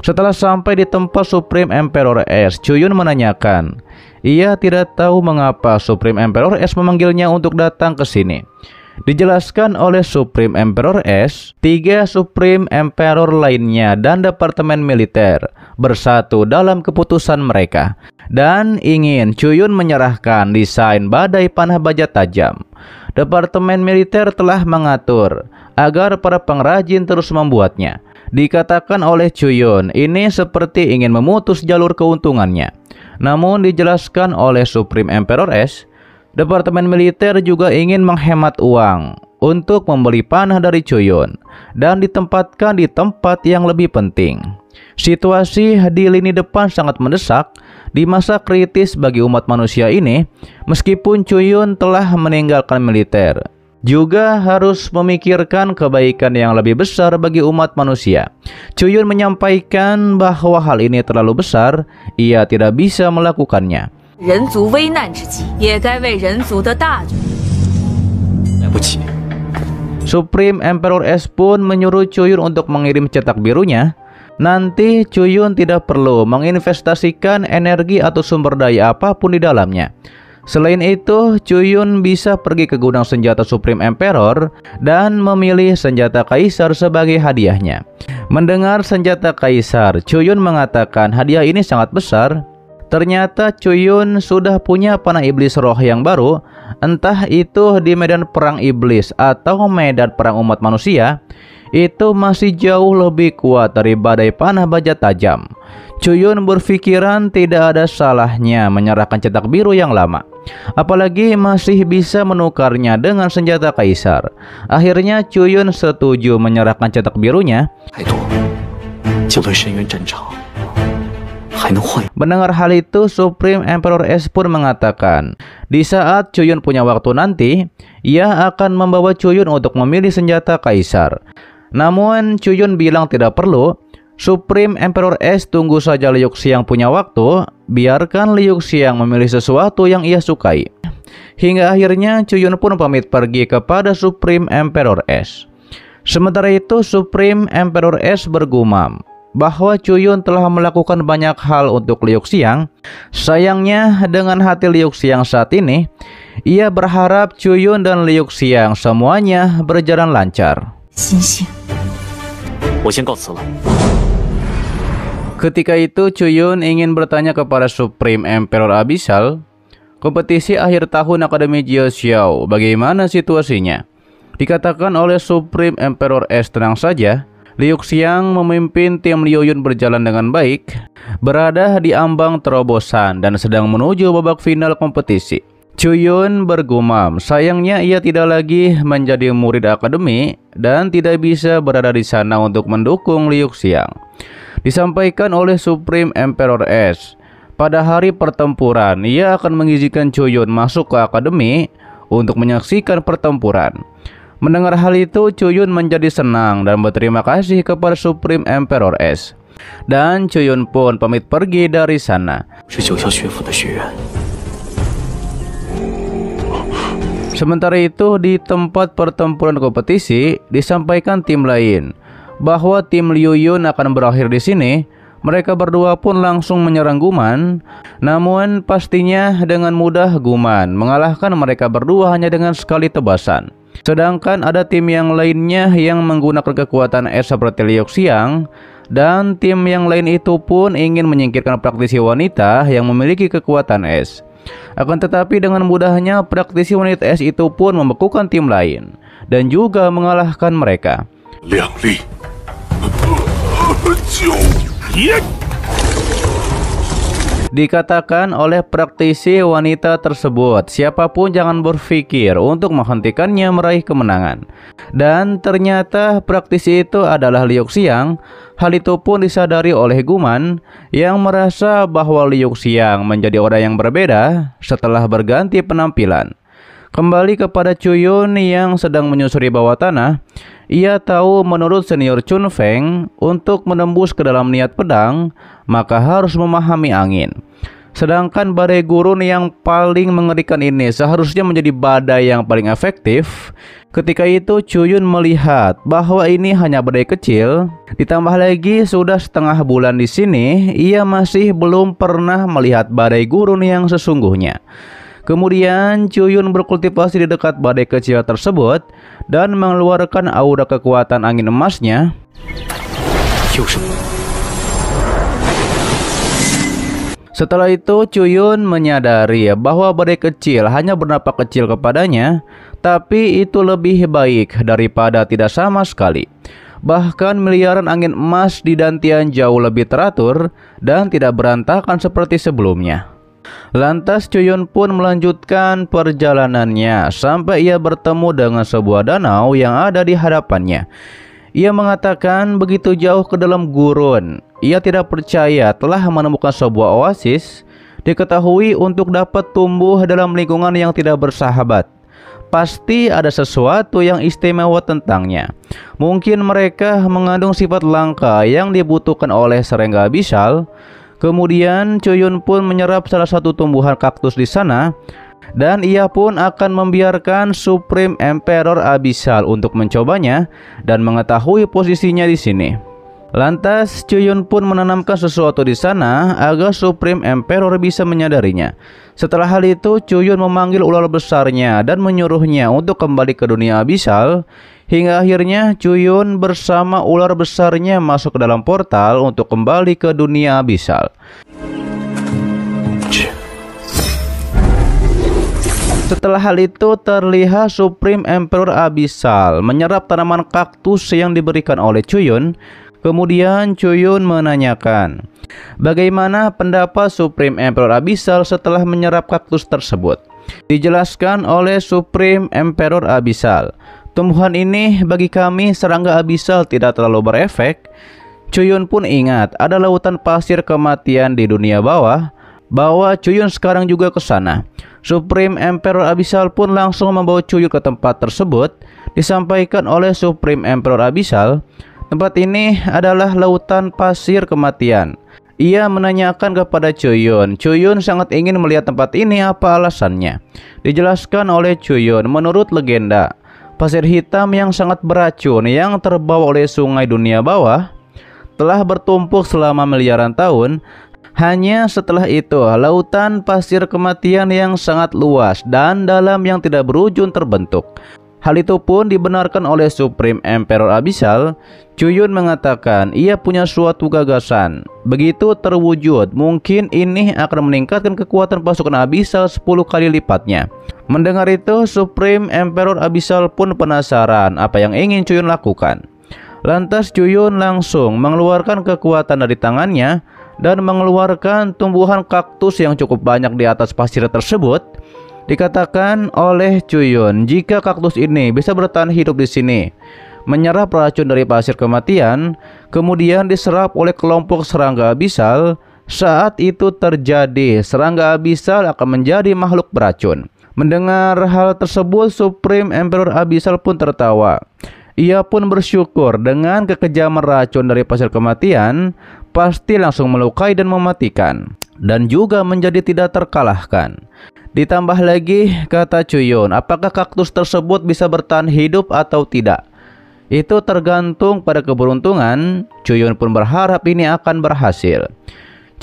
Setelah sampai di tempat Supreme Emperor S, Cuyun menanyakan. Ia tidak tahu mengapa Supreme Emperor S memanggilnya untuk datang ke sini. Dijelaskan oleh Supreme Emperor S, 3 Supreme Emperor lainnya dan departemen militer bersatu dalam keputusan mereka dan ingin Cuyun menyerahkan desain badai panah baja tajam. Departemen militer telah mengatur agar para pengrajin terus membuatnya. Dikatakan oleh Cuyun, ini seperti ingin memutus jalur keuntungannya. Namun dijelaskan oleh Supreme Emperor S, departemen militer juga ingin menghemat uang untuk membeli panah dari Cuyun dan ditempatkan di tempat yang lebih penting. Situasi di lini depan sangat mendesak di masa kritis bagi umat manusia ini. Meskipun Cuyun telah meninggalkan militer, juga harus memikirkan kebaikan yang lebih besar bagi umat manusia. Cuyun menyampaikan bahwa hal ini terlalu besar, ia tidak bisa melakukannya. Supreme Emperor S pun menyuruh Cuyun untuk mengirim cetak birunya. Nanti Cuyun tidak perlu menginvestasikan energi atau sumber daya apapun di dalamnya. Selain itu, Cuyun bisa pergi ke gudang senjata Supreme Emperor dan memilih senjata Kaisar sebagai hadiahnya. Mendengar senjata Kaisar, Cuyun mengatakan hadiah ini sangat besar. Ternyata Cuyun sudah punya panah iblis roh yang baru, entah itu di medan perang iblis atau medan perang umat manusia. Itu masih jauh lebih kuat dari badai panah baja tajam. Cuyun berpikiran tidak ada salahnya menyerahkan cetak biru yang lama. apalagi masih bisa menukarnya dengan senjata kaisar. Akhirnya Cuyun setuju menyerahkan cetak birunya. Mendengar hal itu, Supreme Emperor S pun mengatakan, di saat Cuyun punya waktu nanti, ia akan membawa Cuyun untuk memilih senjata kaisar. Namun Cuyun bilang tidak perlu. Supreme Emperor S tunggu saja Liu Xiang punya waktu, biarkan Liu Xiang memilih sesuatu yang ia sukai. Hingga akhirnya Cuyun pun pamit pergi kepada Supreme Emperor S. Sementara itu Supreme Emperor S bergumam bahwa Cuyun telah melakukan banyak hal untuk Liu Xiang. Sayangnya dengan hati Liu Xiang saat ini, ia berharap Cuyun dan Liu Xiang semuanya berjalan lancar. Ketika itu Cuyun ingin bertanya kepada Supreme Emperor Abyssal, kompetisi akhir tahun Akademi Jiao Xiao, bagaimana situasinya? Dikatakan oleh Supreme Emperor S, tenang saja, Liu Xiang memimpin tim Liu Yun berjalan dengan baik, berada di ambang terobosan dan sedang menuju babak final kompetisi. Cuyun bergumam, sayangnya ia tidak lagi menjadi murid akademi dan tidak bisa berada di sana untuk mendukung Liu Xiang. Disampaikan oleh Supreme Emperor S, pada hari pertempuran ia akan mengizinkan Cuyun masuk ke akademi untuk menyaksikan pertempuran. Mendengar hal itu, Cuyun menjadi senang dan berterima kasih kepada Supreme Emperor S. Dan Cuyun pun pamit pergi dari sana. Sementara itu, di tempat pertempuran kompetisi disampaikan tim lain bahwa tim Liu Yun akan berakhir di sini. Mereka berdua pun langsung menyerang Guman, namun pastinya dengan mudah Guman mengalahkan mereka berdua hanya dengan sekali tebasan. Sedangkan ada tim yang lainnya yang menggunakan kekuatan es seperti Liu Xiang, dan tim yang lain itu pun ingin menyingkirkan praktisi wanita yang memiliki kekuatan es. Akan tetapi dengan mudahnya praktisi wanita es itu pun membekukan tim lain dan juga mengalahkan mereka. Dikatakan oleh praktisi wanita tersebut, siapapun jangan berpikir untuk menghentikannya meraih kemenangan. Dan ternyata praktisi itu adalah Liu Xiang. Hal itu pun disadari oleh Guman yang merasa bahwa Liu Xiang menjadi orang yang berbeda setelah berganti penampilan. Kembali kepada Cuyun yang sedang menyusuri bawah tanah, ia tahu menurut senior Chun Feng untuk menembus ke dalam niat pedang, maka harus memahami angin. Sedangkan badai gurun yang paling mengerikan ini seharusnya menjadi badai yang paling efektif. Ketika itu Cuyun melihat bahwa ini hanya badai kecil, ditambah lagi sudah setengah bulan di sini, ia masih belum pernah melihat badai gurun yang sesungguhnya. Kemudian Cuyun berkultivasi di dekat badai kecil tersebut dan mengeluarkan aura kekuatan angin emasnya. Setelah itu Cuyun menyadari bahwa badai kecil hanya bernampak kecil kepadanya, tapi itu lebih baik daripada tidak sama sekali. Bahkan miliaran angin emas di Dantian jauh lebih teratur dan tidak berantakan seperti sebelumnya. Lantas Cuyun pun melanjutkan perjalanannya sampai ia bertemu dengan sebuah danau yang ada di hadapannya. Ia mengatakan begitu jauh ke dalam gurun, ia tidak percaya telah menemukan sebuah oasis. Diketahui untuk dapat tumbuh dalam lingkungan yang tidak bersahabat, pasti ada sesuatu yang istimewa tentangnya. Mungkin mereka mengandung sifat langka yang dibutuhkan oleh serangga abyssal. Kemudian Cuyun pun menyerap salah satu tumbuhan kaktus di sana, dan ia pun akan membiarkan Supreme Emperor Abyssal untuk mencobanya dan mengetahui posisinya di sini. Lantas Cuyun pun menanamkan sesuatu di sana agar Supreme Emperor bisa menyadarinya. Setelah hal itu Cuyun memanggil ular besarnya dan menyuruhnya untuk kembali ke dunia Abyssal. Hingga akhirnya Cuyun bersama ular besarnya masuk ke dalam portal untuk kembali ke dunia Abyssal. Setelah hal itu terlihat Supreme Emperor Abyssal menyerap tanaman kaktus yang diberikan oleh Cuyun. Kemudian Chuyun menanyakan, bagaimana pendapat Supreme Emperor Abyssal setelah menyerap kaktus tersebut? Dijelaskan oleh Supreme Emperor Abyssal, tumbuhan ini bagi kami serangga abyssal tidak terlalu berefek. Chuyun pun ingat ada lautan pasir kematian di dunia bawah, bahwa Chuyun sekarang juga ke sana. Supreme Emperor Abyssal pun langsung membawa Chuyun ke tempat tersebut. Disampaikan oleh Supreme Emperor Abyssal, tempat ini adalah lautan pasir kematian. Ia menanyakan kepada Chuyun. Chuyun sangat ingin melihat tempat ini, apa alasannya? Dijelaskan oleh Chuyun, menurut legenda, pasir hitam yang sangat beracun yang terbawa oleh sungai dunia bawah telah bertumpuk selama miliaran tahun. Hanya setelah itu, lautan pasir kematian yang sangat luas dan dalam yang tidak berujung terbentuk. Hal itu pun dibenarkan oleh Supreme Emperor Abyssal. Chuyun mengatakan ia punya suatu gagasan. Begitu terwujud, mungkin ini akan meningkatkan kekuatan pasukan Abyssal 10 kali lipatnya. Mendengar itu, Supreme Emperor Abyssal pun penasaran apa yang ingin Chuyun lakukan. Lantas Chuyun langsung mengeluarkan kekuatan dari tangannya dan mengeluarkan tumbuhan kaktus yang cukup banyak di atas pasir tersebut. Dikatakan oleh Chuyun, jika kaktus ini bisa bertahan hidup di sini, menyerap racun dari pasir kematian, kemudian diserap oleh kelompok serangga abyssal, saat itu terjadi, serangga abyssal akan menjadi makhluk beracun. Mendengar hal tersebut, Supreme Emperor Abyssal pun tertawa. Ia pun bersyukur dengan kekejaman racun dari pasir kematian pasti langsung melukai dan mematikan, dan juga menjadi tidak terkalahkan. Ditambah lagi, kata Chuyun, apakah kaktus tersebut bisa bertahan hidup atau tidak? Itu tergantung pada keberuntungan. Chuyun pun berharap ini akan berhasil.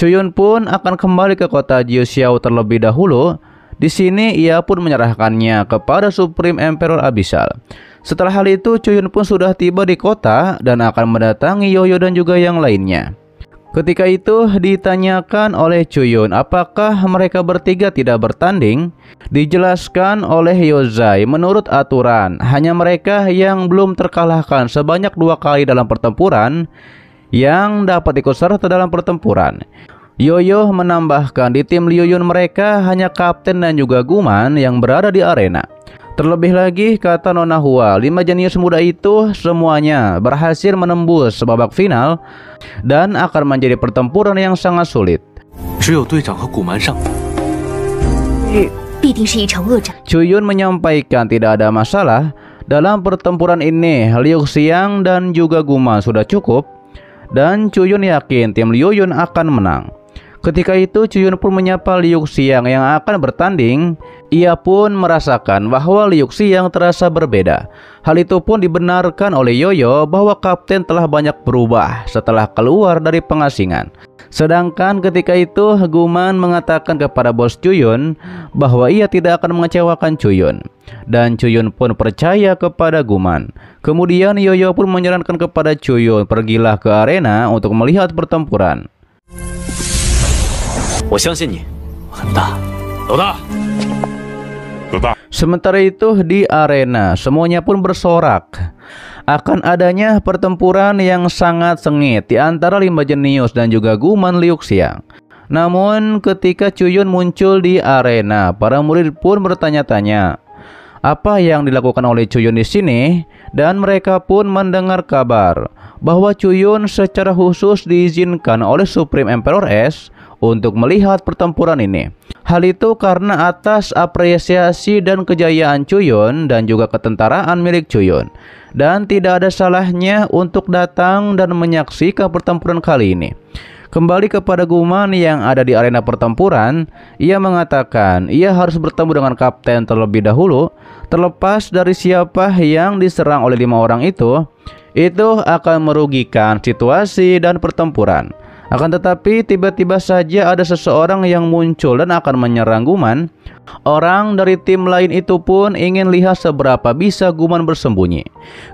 Chuyun pun akan kembali ke kota Jiuxiao terlebih dahulu. Di sini ia pun menyerahkannya kepada Supreme Emperor Abyssal. Setelah hal itu, Chuyun pun sudah tiba di kota dan akan mendatangi Yoyo dan juga yang lainnya. Ketika itu ditanyakan oleh Chuyun apakah mereka bertiga tidak bertanding. Dijelaskan oleh Yozai, menurut aturan hanya mereka yang belum terkalahkan sebanyak 2 kali dalam pertempuran yang dapat ikut serta dalam pertempuran. Yoyo menambahkan di tim Liu Yun mereka hanya kapten dan juga Guman yang berada di arena. Terlebih lagi, kata Nona Hua, 5 jenius muda itu semuanya berhasil menembus babak final dan akan menjadi pertempuran yang sangat sulit. Chuyun menyampaikan tidak ada masalah. Dalam pertempuran ini, Liu Xiang dan juga Guman sudah cukup, dan Chuyun yakin tim Liu Yun akan menang. Ketika itu Chuyun pun menyapa Liu Xiang yang akan bertanding. Ia pun merasakan bahwa Liu Xiang terasa berbeda. Hal itu pun dibenarkan oleh Yoyo bahwa kapten telah banyak berubah setelah keluar dari pengasingan. Sedangkan ketika itu Guman mengatakan kepada bos Chuyun bahwa ia tidak akan mengecewakan Chuyun. Dan Chuyun pun percaya kepada Guman. Kemudian Yoyo pun menyarankan kepada Chuyun, pergilah ke arena untuk melihat pertempuran. Sementara itu di arena semuanya pun bersorak akan adanya pertempuran yang sangat sengit di antara 5 jenius dan juga Guman Liu Xiang. Namun ketika Chuyun muncul di arena, para murid pun bertanya-tanya apa yang dilakukan oleh Chuyun di sini, dan mereka pun mendengar kabar bahwa Chuyun secara khusus diizinkan oleh Supreme Emperor S untuk melihat pertempuran ini. Hal itu karena atas apresiasi dan kejayaan Chuyun dan juga ketentaraan milik Chuyun. Dan tidak ada salahnya untuk datang dan menyaksikan pertempuran kali ini. Kembali kepada Guman yang ada di arena pertempuran, ia mengatakan ia harus bertemu dengan kapten terlebih dahulu. Terlepas dari siapa yang diserang oleh 5 orang itu akan merugikan situasi dan pertempuran. Akan tetapi tiba-tiba saja ada seseorang yang muncul dan akan menyerang Guman. Orang dari tim lain itu pun ingin lihat seberapa bisa Guman bersembunyi.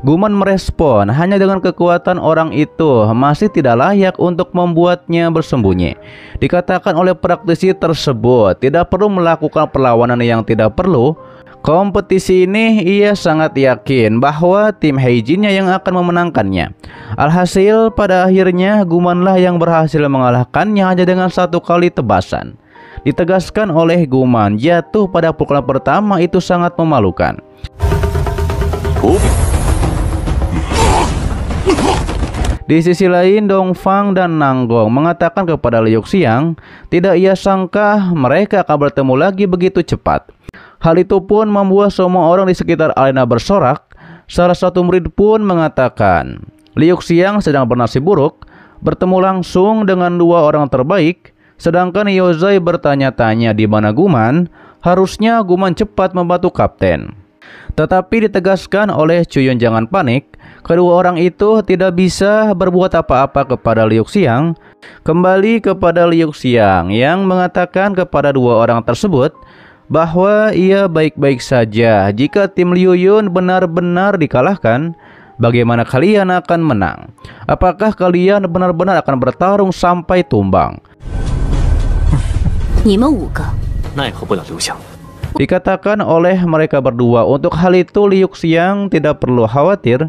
Guman merespon, hanya dengan kekuatan orang itu masih tidak layak untuk membuatnya bersembunyi. Dikatakan oleh praktisi tersebut tidak perlu melakukan perlawanan yang tidak perlu, Kompetisi ini ia sangat yakin bahwa tim Heijinnya yang akan memenangkannya. Alhasil pada akhirnya Gumanlah yang berhasil mengalahkannya hanya dengan 1 kali tebasan. Ditegaskan oleh Guman, jatuh pada pukulan pertama itu sangat memalukan. Di sisi lain, Dongfang dan Nanggong mengatakan kepada Liu Xiang, tidak ia sangka mereka akan bertemu lagi begitu cepat. Hal itu pun membuat semua orang di sekitar arena bersorak. Salah satu murid pun mengatakan, Liu Xiang sedang bernasib buruk, bertemu langsung dengan 2 orang terbaik. Sedangkan Yozai bertanya-tanya di mana Guman, harusnya Guman cepat membantu kapten. Tetapi ditegaskan oleh Chuyun jangan panik, kedua orang itu tidak bisa berbuat apa-apa kepada Liu Xiang. Kembali kepada Liu Xiang yang mengatakan kepada 2 orang tersebut bahwa ia baik-baik saja jika tim Liu Yun benar-benar dikalahkan. Bagaimana kalian akan menang? Apakah kalian benar-benar akan bertarung sampai tumbang? Dikatakan oleh mereka berdua, untuk hal itu Liu Xiang tidak perlu khawatir.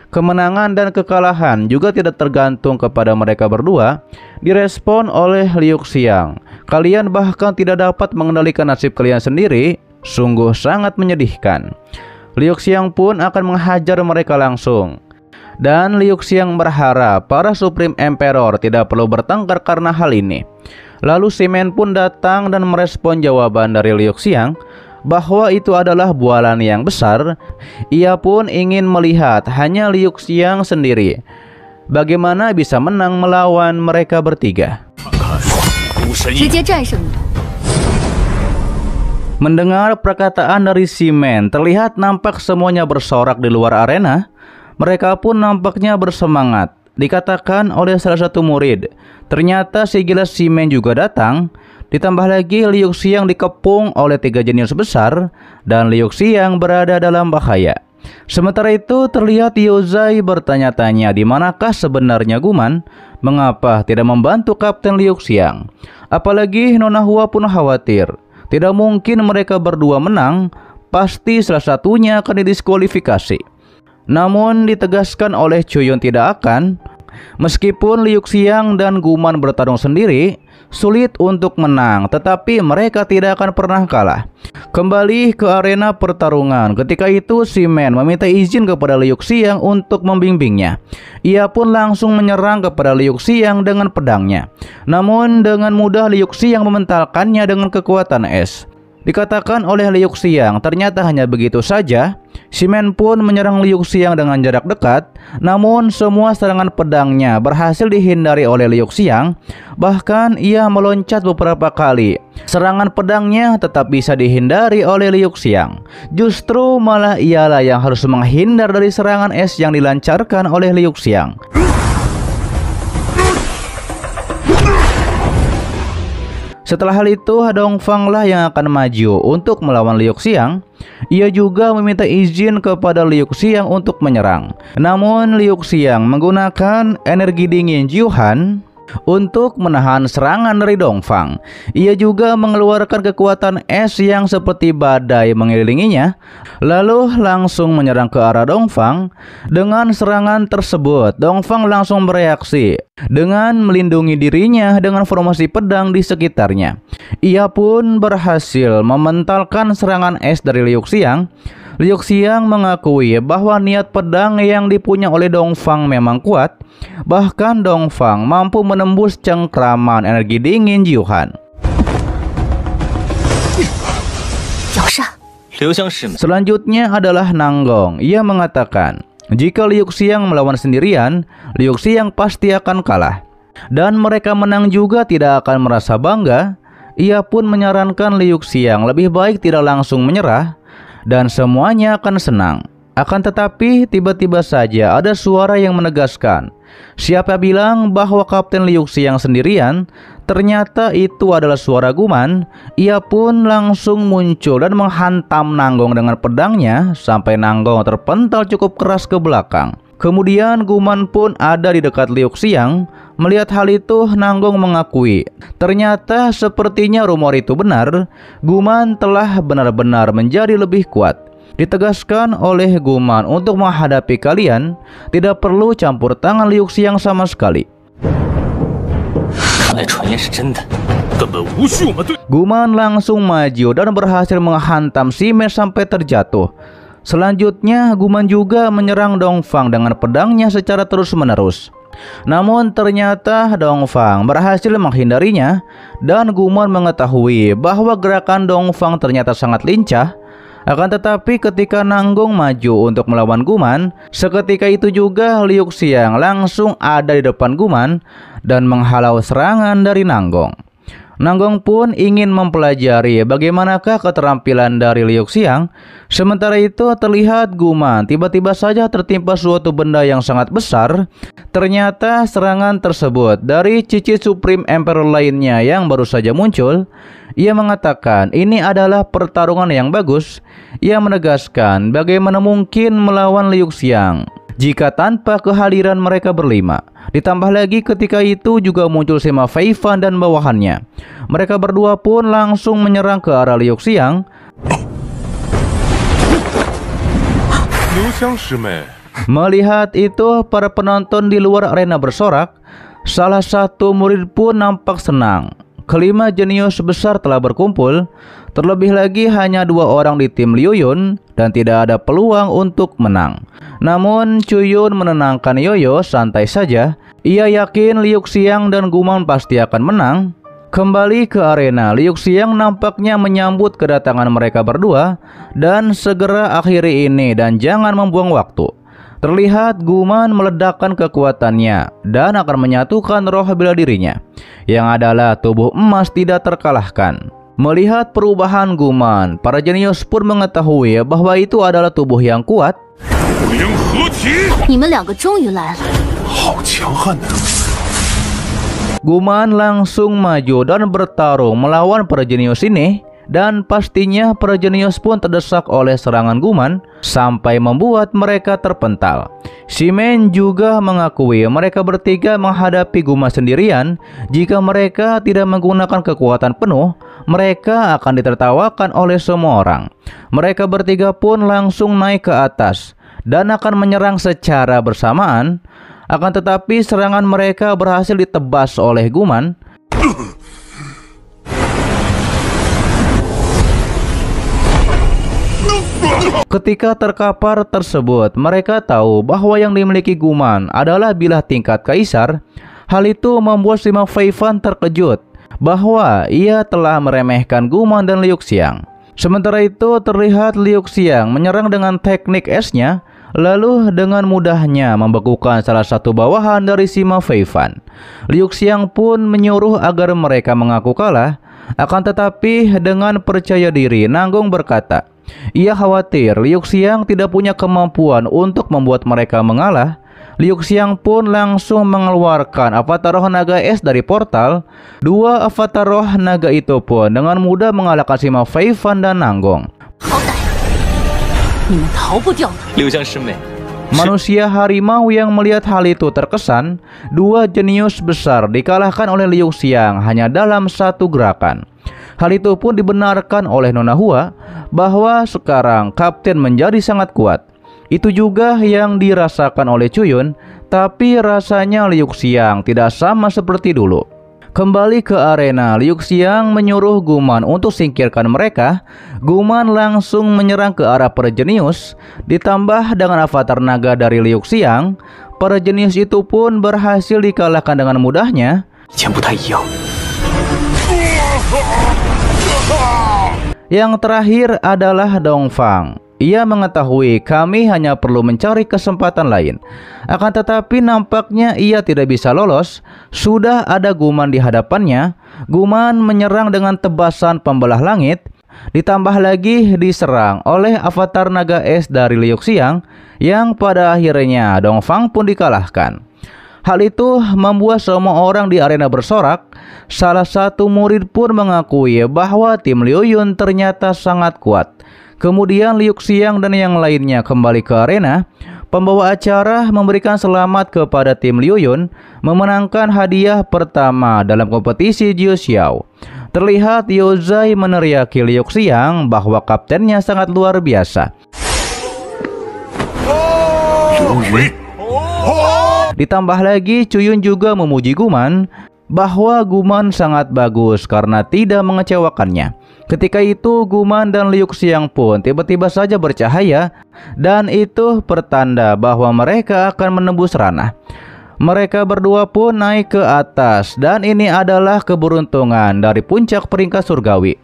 Kemenangan dan kekalahan juga tidak tergantung kepada mereka berdua. Direspon oleh Liu Xiang, kalian bahkan tidak dapat mengendalikan nasib kalian sendiri. Sungguh sangat menyedihkan. Liu Xiang pun akan menghajar mereka langsung. Dan Liu Xiang berharap para Supreme Emperor tidak perlu bertengkar karena hal ini. Lalu Shimen pun datang dan merespon jawaban dari Liu Xiang bahwa itu adalah bualan yang besar. Ia pun ingin melihat hanya Liu Xiang sendiri bagaimana bisa menang melawan mereka bertiga. Mendengar perkataan dari Shimen, terlihat nampak semuanya bersorak di luar arena. Mereka pun nampaknya bersemangat. Dikatakan oleh salah satu murid, ternyata si gila Shimen juga datang. Ditambah lagi Liu Xiang dikepung oleh 3 jenius besar dan Liu Xiang berada dalam bahaya. Sementara itu terlihat Yozai bertanya-tanya di manakah sebenarnya Guman, mengapa tidak membantu Kapten Liu Xiang. Apalagi Nona Hua pun khawatir, tidak mungkin mereka berdua menang, pasti salah satunya akan didiskualifikasi. Namun ditegaskan oleh Chuyun tidak akan. Meskipun Liu Xiang dan Guman bertarung sendiri, sulit untuk menang, tetapi mereka tidak akan pernah kalah. Kembali ke arena pertarungan, ketika itu Shimen meminta izin kepada Liu Xiang untuk membimbingnya. Ia pun langsung menyerang kepada Liu Xiang dengan pedangnya. Namun dengan mudah Liu Xiang mementalkannya dengan kekuatan es. Dikatakan oleh Liu Xiang, ternyata hanya begitu saja. Shimen pun menyerang Liu Xiang dengan jarak dekat, namun semua serangan pedangnya berhasil dihindari oleh Liu Xiang. Bahkan ia meloncat beberapa kali. Serangan pedangnya tetap bisa dihindari oleh Liu Xiang. Justru malah ialah yang harus menghindar dari serangan es yang dilancarkan oleh Liu Xiang. Setelah hal itu, Dongfang lah yang akan maju untuk melawan Liu Xiang. Ia juga meminta izin kepada Liu Xiang untuk menyerang. Namun Liu Xiang menggunakan energi dingin Jiuhan untuk menahan serangan dari Dongfang. Ia juga mengeluarkan kekuatan es yang seperti badai mengelilinginya, lalu langsung menyerang ke arah Dongfang. Dengan serangan tersebut, Dongfang langsung bereaksi dengan melindungi dirinya dengan formasi pedang di sekitarnya. Ia pun berhasil mementalkan serangan es dari Liu Xiang. Liu Xiang mengakui bahwa niat pedang yang dipunya oleh Dongfang memang kuat. Bahkan Dongfang mampu menembus cengkraman energi dingin Jiuhan. Selanjutnya adalah Nanggong. Ia mengatakan, jika Liu Xiang melawan sendirian, Liu Xiang pasti akan kalah. Dan mereka menang juga tidak akan merasa bangga. Ia pun menyarankan Liu Xiang lebih baik tidak langsung menyerah, dan semuanya akan senang. Akan tetapi tiba-tiba saja ada suara yang menegaskan. Siapa bilang bahwa Kapten Liu Xiang sendirian? Ternyata itu adalah suara Guman. Ia pun langsung muncul dan menghantam Nanggong dengan pedangnya sampai Nanggong terpental cukup keras ke belakang. Kemudian Guman pun ada di dekat Liu Xiang. Melihat hal itu, Nanggong mengakui ternyata sepertinya rumor itu benar. Guman telah benar-benar menjadi lebih kuat. Ditegaskan oleh Guman untuk menghadapi kalian, tidak perlu campur tangan Liu Xiang sama sekali. Guman langsung maju dan berhasil menghantam Shime sampai terjatuh. Selanjutnya Guman juga menyerang Dongfang dengan pedangnya secara terus-menerus. Namun ternyata Dongfang berhasil menghindarinya, dan Guman mengetahui bahwa gerakan Dongfang ternyata sangat lincah. Akan tetapi ketika Nanggong maju untuk melawan Guman, seketika itu juga Liu Xiang langsung ada di depan Guman dan menghalau serangan dari Nanggong. Nanggong pun ingin mempelajari bagaimanakah keterampilan dari Liu Xiang. Sementara itu terlihat Guman tiba-tiba saja tertimpa suatu benda yang sangat besar. Ternyata serangan tersebut dari Cici Supreme Emperor lainnya yang baru saja muncul. Ia mengatakan ini adalah pertarungan yang bagus. Ia menegaskan bagaimana mungkin melawan Liu Xiang jika tanpa kehadiran mereka berlima. Ditambah lagi ketika itu juga muncul Sima Feifan dan bawahannya. Mereka berdua pun langsung menyerang ke arah Liu Xiang. Melihat itu, para penonton di luar arena bersorak. Salah satu murid pun nampak senang. Kelima jenius besar telah berkumpul. Terlebih lagi hanya 2 orang di tim Liu Yun dan tidak ada peluang untuk menang. Namun Chuyun menenangkan Yoyo santai saja. Ia yakin Liu Xiang dan Guman pasti akan menang. Kembali ke arena, Liu Xiang nampaknya menyambut kedatangan mereka berdua dan segera akhiri ini dan jangan membuang waktu. Terlihat Guman meledakkan kekuatannya dan akan menyatukan roh bela dirinya, yang adalah tubuh emas tidak terkalahkan. Melihat perubahan Guman, para jenius pun mengetahui bahwa itu adalah tubuh yang kuat. Guman langsung maju dan bertarung melawan para jenius ini. Dan pastinya para jenius pun terdesak oleh serangan Guman sampai membuat mereka terpental. Shime juga mengakui mereka bertiga menghadapi Guman sendirian. Jika mereka tidak menggunakan kekuatan penuh, mereka akan ditertawakan oleh semua orang. Mereka bertiga pun langsung naik ke atas dan akan menyerang secara bersamaan. Akan tetapi serangan mereka berhasil ditebas oleh Guman. Ketika terkapar tersebut, mereka tahu bahwa yang dimiliki Guman adalah bilah tingkat kaisar. Hal itu membuat Sima Feifan terkejut bahwa ia telah meremehkan Guman dan Liu Xiang. Sementara itu terlihat Liu Xiang menyerang dengan teknik esnya, lalu dengan mudahnya membekukan salah satu bawahan dari Sima Feifan. Liu Xiang pun menyuruh agar mereka mengaku kalah. Akan tetapi dengan percaya diri, Nanggong berkata, ia khawatir Liu Xiang tidak punya kemampuan untuk membuat mereka mengalah. Liu Xiang pun langsung mengeluarkan avatar roh naga es dari portal. 2 avatar roh naga itu pun dengan mudah mengalahkan Sima Feifan dan Nanggong. Manusia harimau yang melihat hal itu terkesan. 2 jenius besar dikalahkan oleh Liu Xiang hanya dalam satu gerakan. Hal itu pun dibenarkan oleh Nona Hua bahwa sekarang kapten menjadi sangat kuat. Itu juga yang dirasakan oleh Chuyun, tapi rasanya Liu Xiang tidak sama seperti dulu. Kembali ke arena, Liu Xiang menyuruh Guman untuk singkirkan mereka. Guman langsung menyerang ke arah para jenius. Ditambah dengan avatar naga dari Liu Xiang, para jenius itu pun berhasil dikalahkan dengan mudahnya. Yang terakhir adalah Dongfang. Ia mengetahui kami hanya perlu mencari kesempatan lain. Akan tetapi nampaknya ia tidak bisa lolos. Sudah ada Guman di hadapannya. Guman menyerang dengan tebasan pembelah langit. Ditambah lagi diserang oleh avatar naga es dari Liu Xiang, yang pada akhirnya Dongfang pun dikalahkan. Hal itu membuat semua orang di arena bersorak. Salah satu murid pun mengakui bahwa tim Liu Yun ternyata sangat kuat. Kemudian Liu Xiang dan yang lainnya kembali ke arena. Pembawa acara memberikan selamat kepada tim Liu Yun memenangkan hadiah pertama dalam kompetisi Jiu Xiao. Terlihat Liu Zai meneriaki Liu Xiang bahwa kaptennya sangat luar biasa. Ditambah lagi Cuyun juga memuji Guman bahwa Guman sangat bagus karena tidak mengecewakannya. Ketika itu Guman dan Liu Xiang pun tiba-tiba saja bercahaya dan itu pertanda bahwa mereka akan menembus ranah. Mereka berdua pun naik ke atas dan ini adalah keberuntungan dari puncak peringkat surgawi.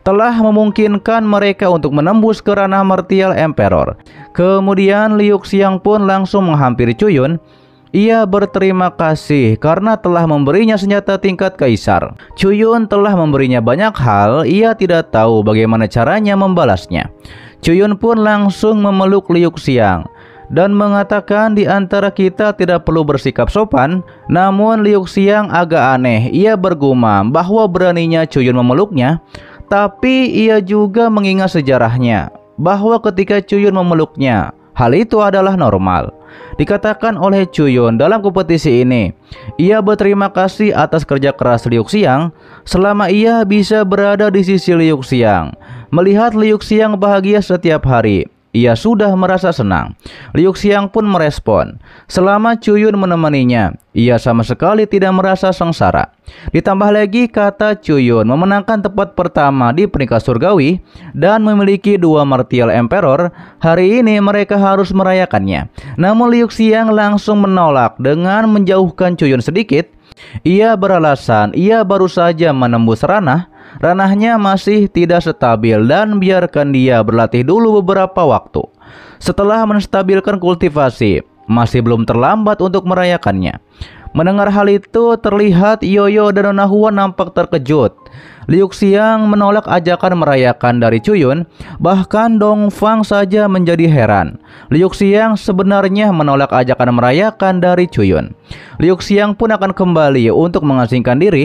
Telah memungkinkan mereka untuk menembus ke ranah martial Emperor. Kemudian Liu Xiang pun langsung menghampiri Cuyun. Ia berterima kasih karena telah memberinya senjata tingkat kaisar. Cuyun telah memberinya banyak hal, ia tidak tahu bagaimana caranya membalasnya. Cuyun pun langsung memeluk Liu Xiang dan mengatakan di antara kita tidak perlu bersikap sopan. Namun Liu Xiang agak aneh, ia bergumam bahwa beraninya Cuyun memeluknya. Tapi ia juga mengingat sejarahnya bahwa ketika Cuyun memeluknya, hal itu adalah normal. Dikatakan oleh Cuyun dalam kompetisi ini, ia berterima kasih atas kerja keras Liu Xiang selama ia bisa berada di sisi Liu Xiang. Melihat Liu Xiang bahagia setiap hari, ia sudah merasa senang. Liu Xiang pun merespon, selama Cuyun menemaninya, ia sama sekali tidak merasa sengsara. Ditambah lagi kata Cuyun memenangkan tempat pertama di peringkat surgawi dan memiliki 2 martial Emperor. Hari ini mereka harus merayakannya. Namun Liu Xiang langsung menolak dengan menjauhkan Cuyun sedikit. Ia beralasan ia baru saja menembus ranah. Ranahnya masih tidak stabil dan biarkan dia berlatih dulu beberapa waktu. Setelah menstabilkan kultivasi, masih belum terlambat untuk merayakannya. Mendengar hal itu, terlihat Yoyo dan Nona Huan nampak terkejut. Liu Xiang menolak ajakan merayakan dari Cuyun, bahkan Dong Fang saja menjadi heran. Liu Xiang sebenarnya menolak ajakan merayakan dari Cuyun. Liu Xiang pun akan kembali untuk mengasingkan diri.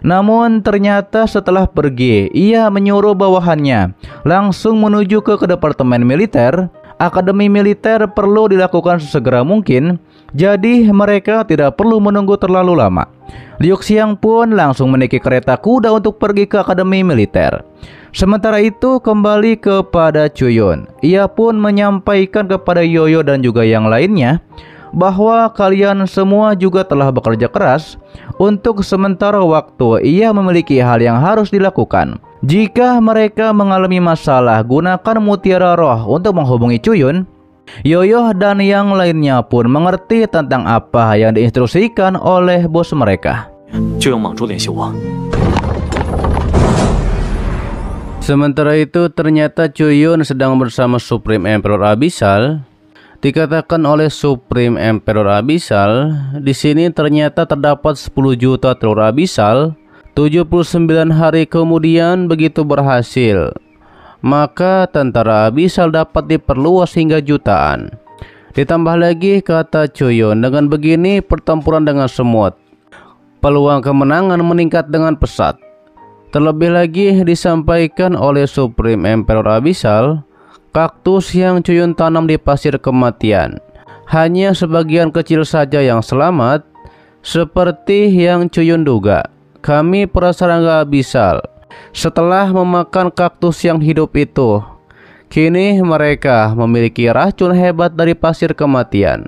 Namun ternyata setelah pergi, ia menyuruh bawahannya langsung menuju ke departemen militer. Akademi militer perlu dilakukan sesegera mungkin, jadi mereka tidak perlu menunggu terlalu lama. Liu Xiang pun langsung menaiki kereta kuda untuk pergi ke akademi militer. Sementara itu kembali kepada Cuyun, ia pun menyampaikan kepada Yoyo dan juga yang lainnya bahwa kalian semua juga telah bekerja keras. Untuk sementara waktu ia memiliki hal yang harus dilakukan. Jika mereka mengalami masalah, gunakan mutiara roh untuk menghubungi Cuyun. Yoyo dan yang lainnya pun mengerti tentang apa yang diinstruksikan oleh bos mereka. Sementara itu ternyata Cuyun sedang bersama Supreme Emperor Abyssal. Dikatakan oleh Supreme Emperor Abyssal, di sini ternyata terdapat 10 juta telur Abyssal. 79 hari kemudian begitu berhasil, maka tentara Abyssal dapat diperluas hingga jutaan. Ditambah lagi kata Cuyun, dengan begini pertempuran dengan semut, peluang kemenangan meningkat dengan pesat. Terlebih lagi disampaikan oleh Supreme Emperor Abyssal, kaktus yang Cuyun tanam di pasir kematian, hanya sebagian kecil saja yang selamat. Seperti yang Cuyun duga, kami para serangga Abyssal setelah memakan kaktus yang hidup itu, kini mereka memiliki racun hebat dari pasir kematian.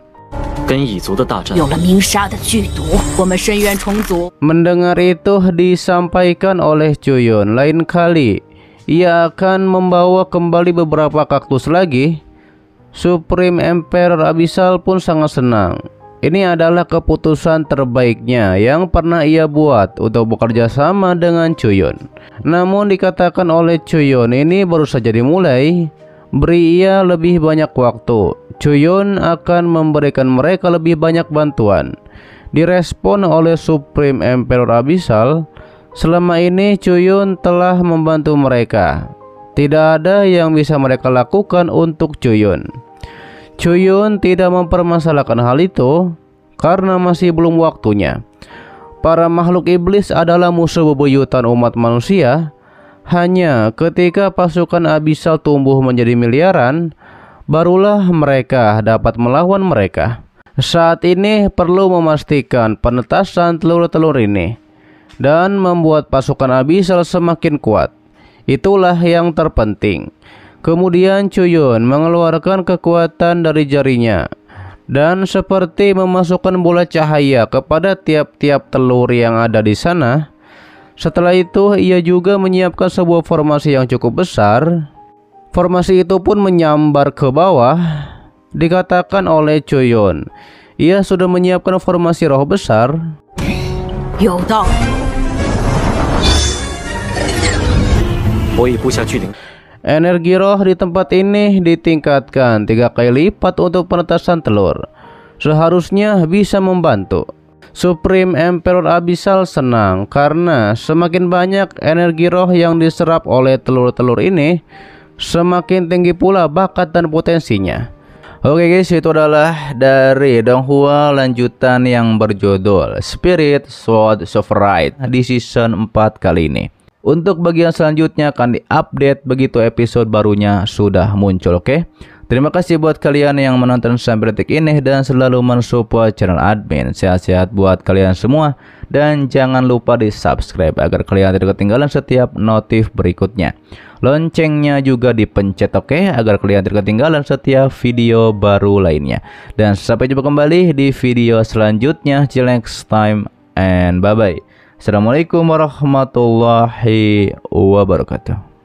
Mendengar itu disampaikan oleh Cuyun, lain kali ia akan membawa kembali beberapa kaktus lagi. Supreme Emperor Abyssal pun sangat senang. Ini adalah keputusan terbaiknya yang pernah ia buat untuk bekerja sama dengan Cuyun. Namun dikatakan oleh Cuyun, ini baru saja dimulai. Beri ia lebih banyak waktu. Cuyun akan memberikan mereka lebih banyak bantuan. Direspon oleh Supreme Emperor Abyssal, selama ini Cuyun telah membantu mereka. Tidak ada yang bisa mereka lakukan untuk Cuyun. Cuyun tidak mempermasalahkan hal itu karena masih belum waktunya. Para makhluk iblis adalah musuh bebuyutan umat manusia. Hanya ketika pasukan Abyssal tumbuh menjadi miliaran, barulah mereka dapat melawan mereka. Saat ini perlu memastikan penetasan telur-telur ini dan membuat pasukan Abyssal semakin kuat. Itulah yang terpenting. Kemudian Cuyun mengeluarkan kekuatan dari jarinya dan seperti memasukkan bola cahaya kepada tiap-tiap telur yang ada di sana. Setelah itu ia juga menyiapkan sebuah formasi yang cukup besar. Formasi itu pun menyambar ke bawah. Dikatakan oleh Cuyun, ia sudah menyiapkan formasi roh besar. Energi roh di tempat ini ditingkatkan 3 kali lipat untuk penetasan telur. Seharusnya bisa membantu. Supreme Emperor Abyssal senang karena semakin banyak energi roh yang diserap oleh telur-telur ini, semakin tinggi pula bakat dan potensinya. Oke guys, itu adalah dari Donghua lanjutan yang berjudul Spirit Sword Sovereign di season 4 kali ini. Untuk bagian selanjutnya akan diupdate begitu episode barunya sudah muncul, oke? Terima kasih buat kalian yang menonton sampai detik ini dan selalu mensupport channel admin. Sehat-sehat buat kalian semua dan jangan lupa di subscribe agar kalian tidak ketinggalan setiap notif berikutnya. Loncengnya juga dipencet, oke, agar kalian tidak ketinggalan setiap video baru lainnya. Dan sampai jumpa kembali di video selanjutnya. Till next time and bye bye. Assalamualaikum warahmatullahi wabarakatuh.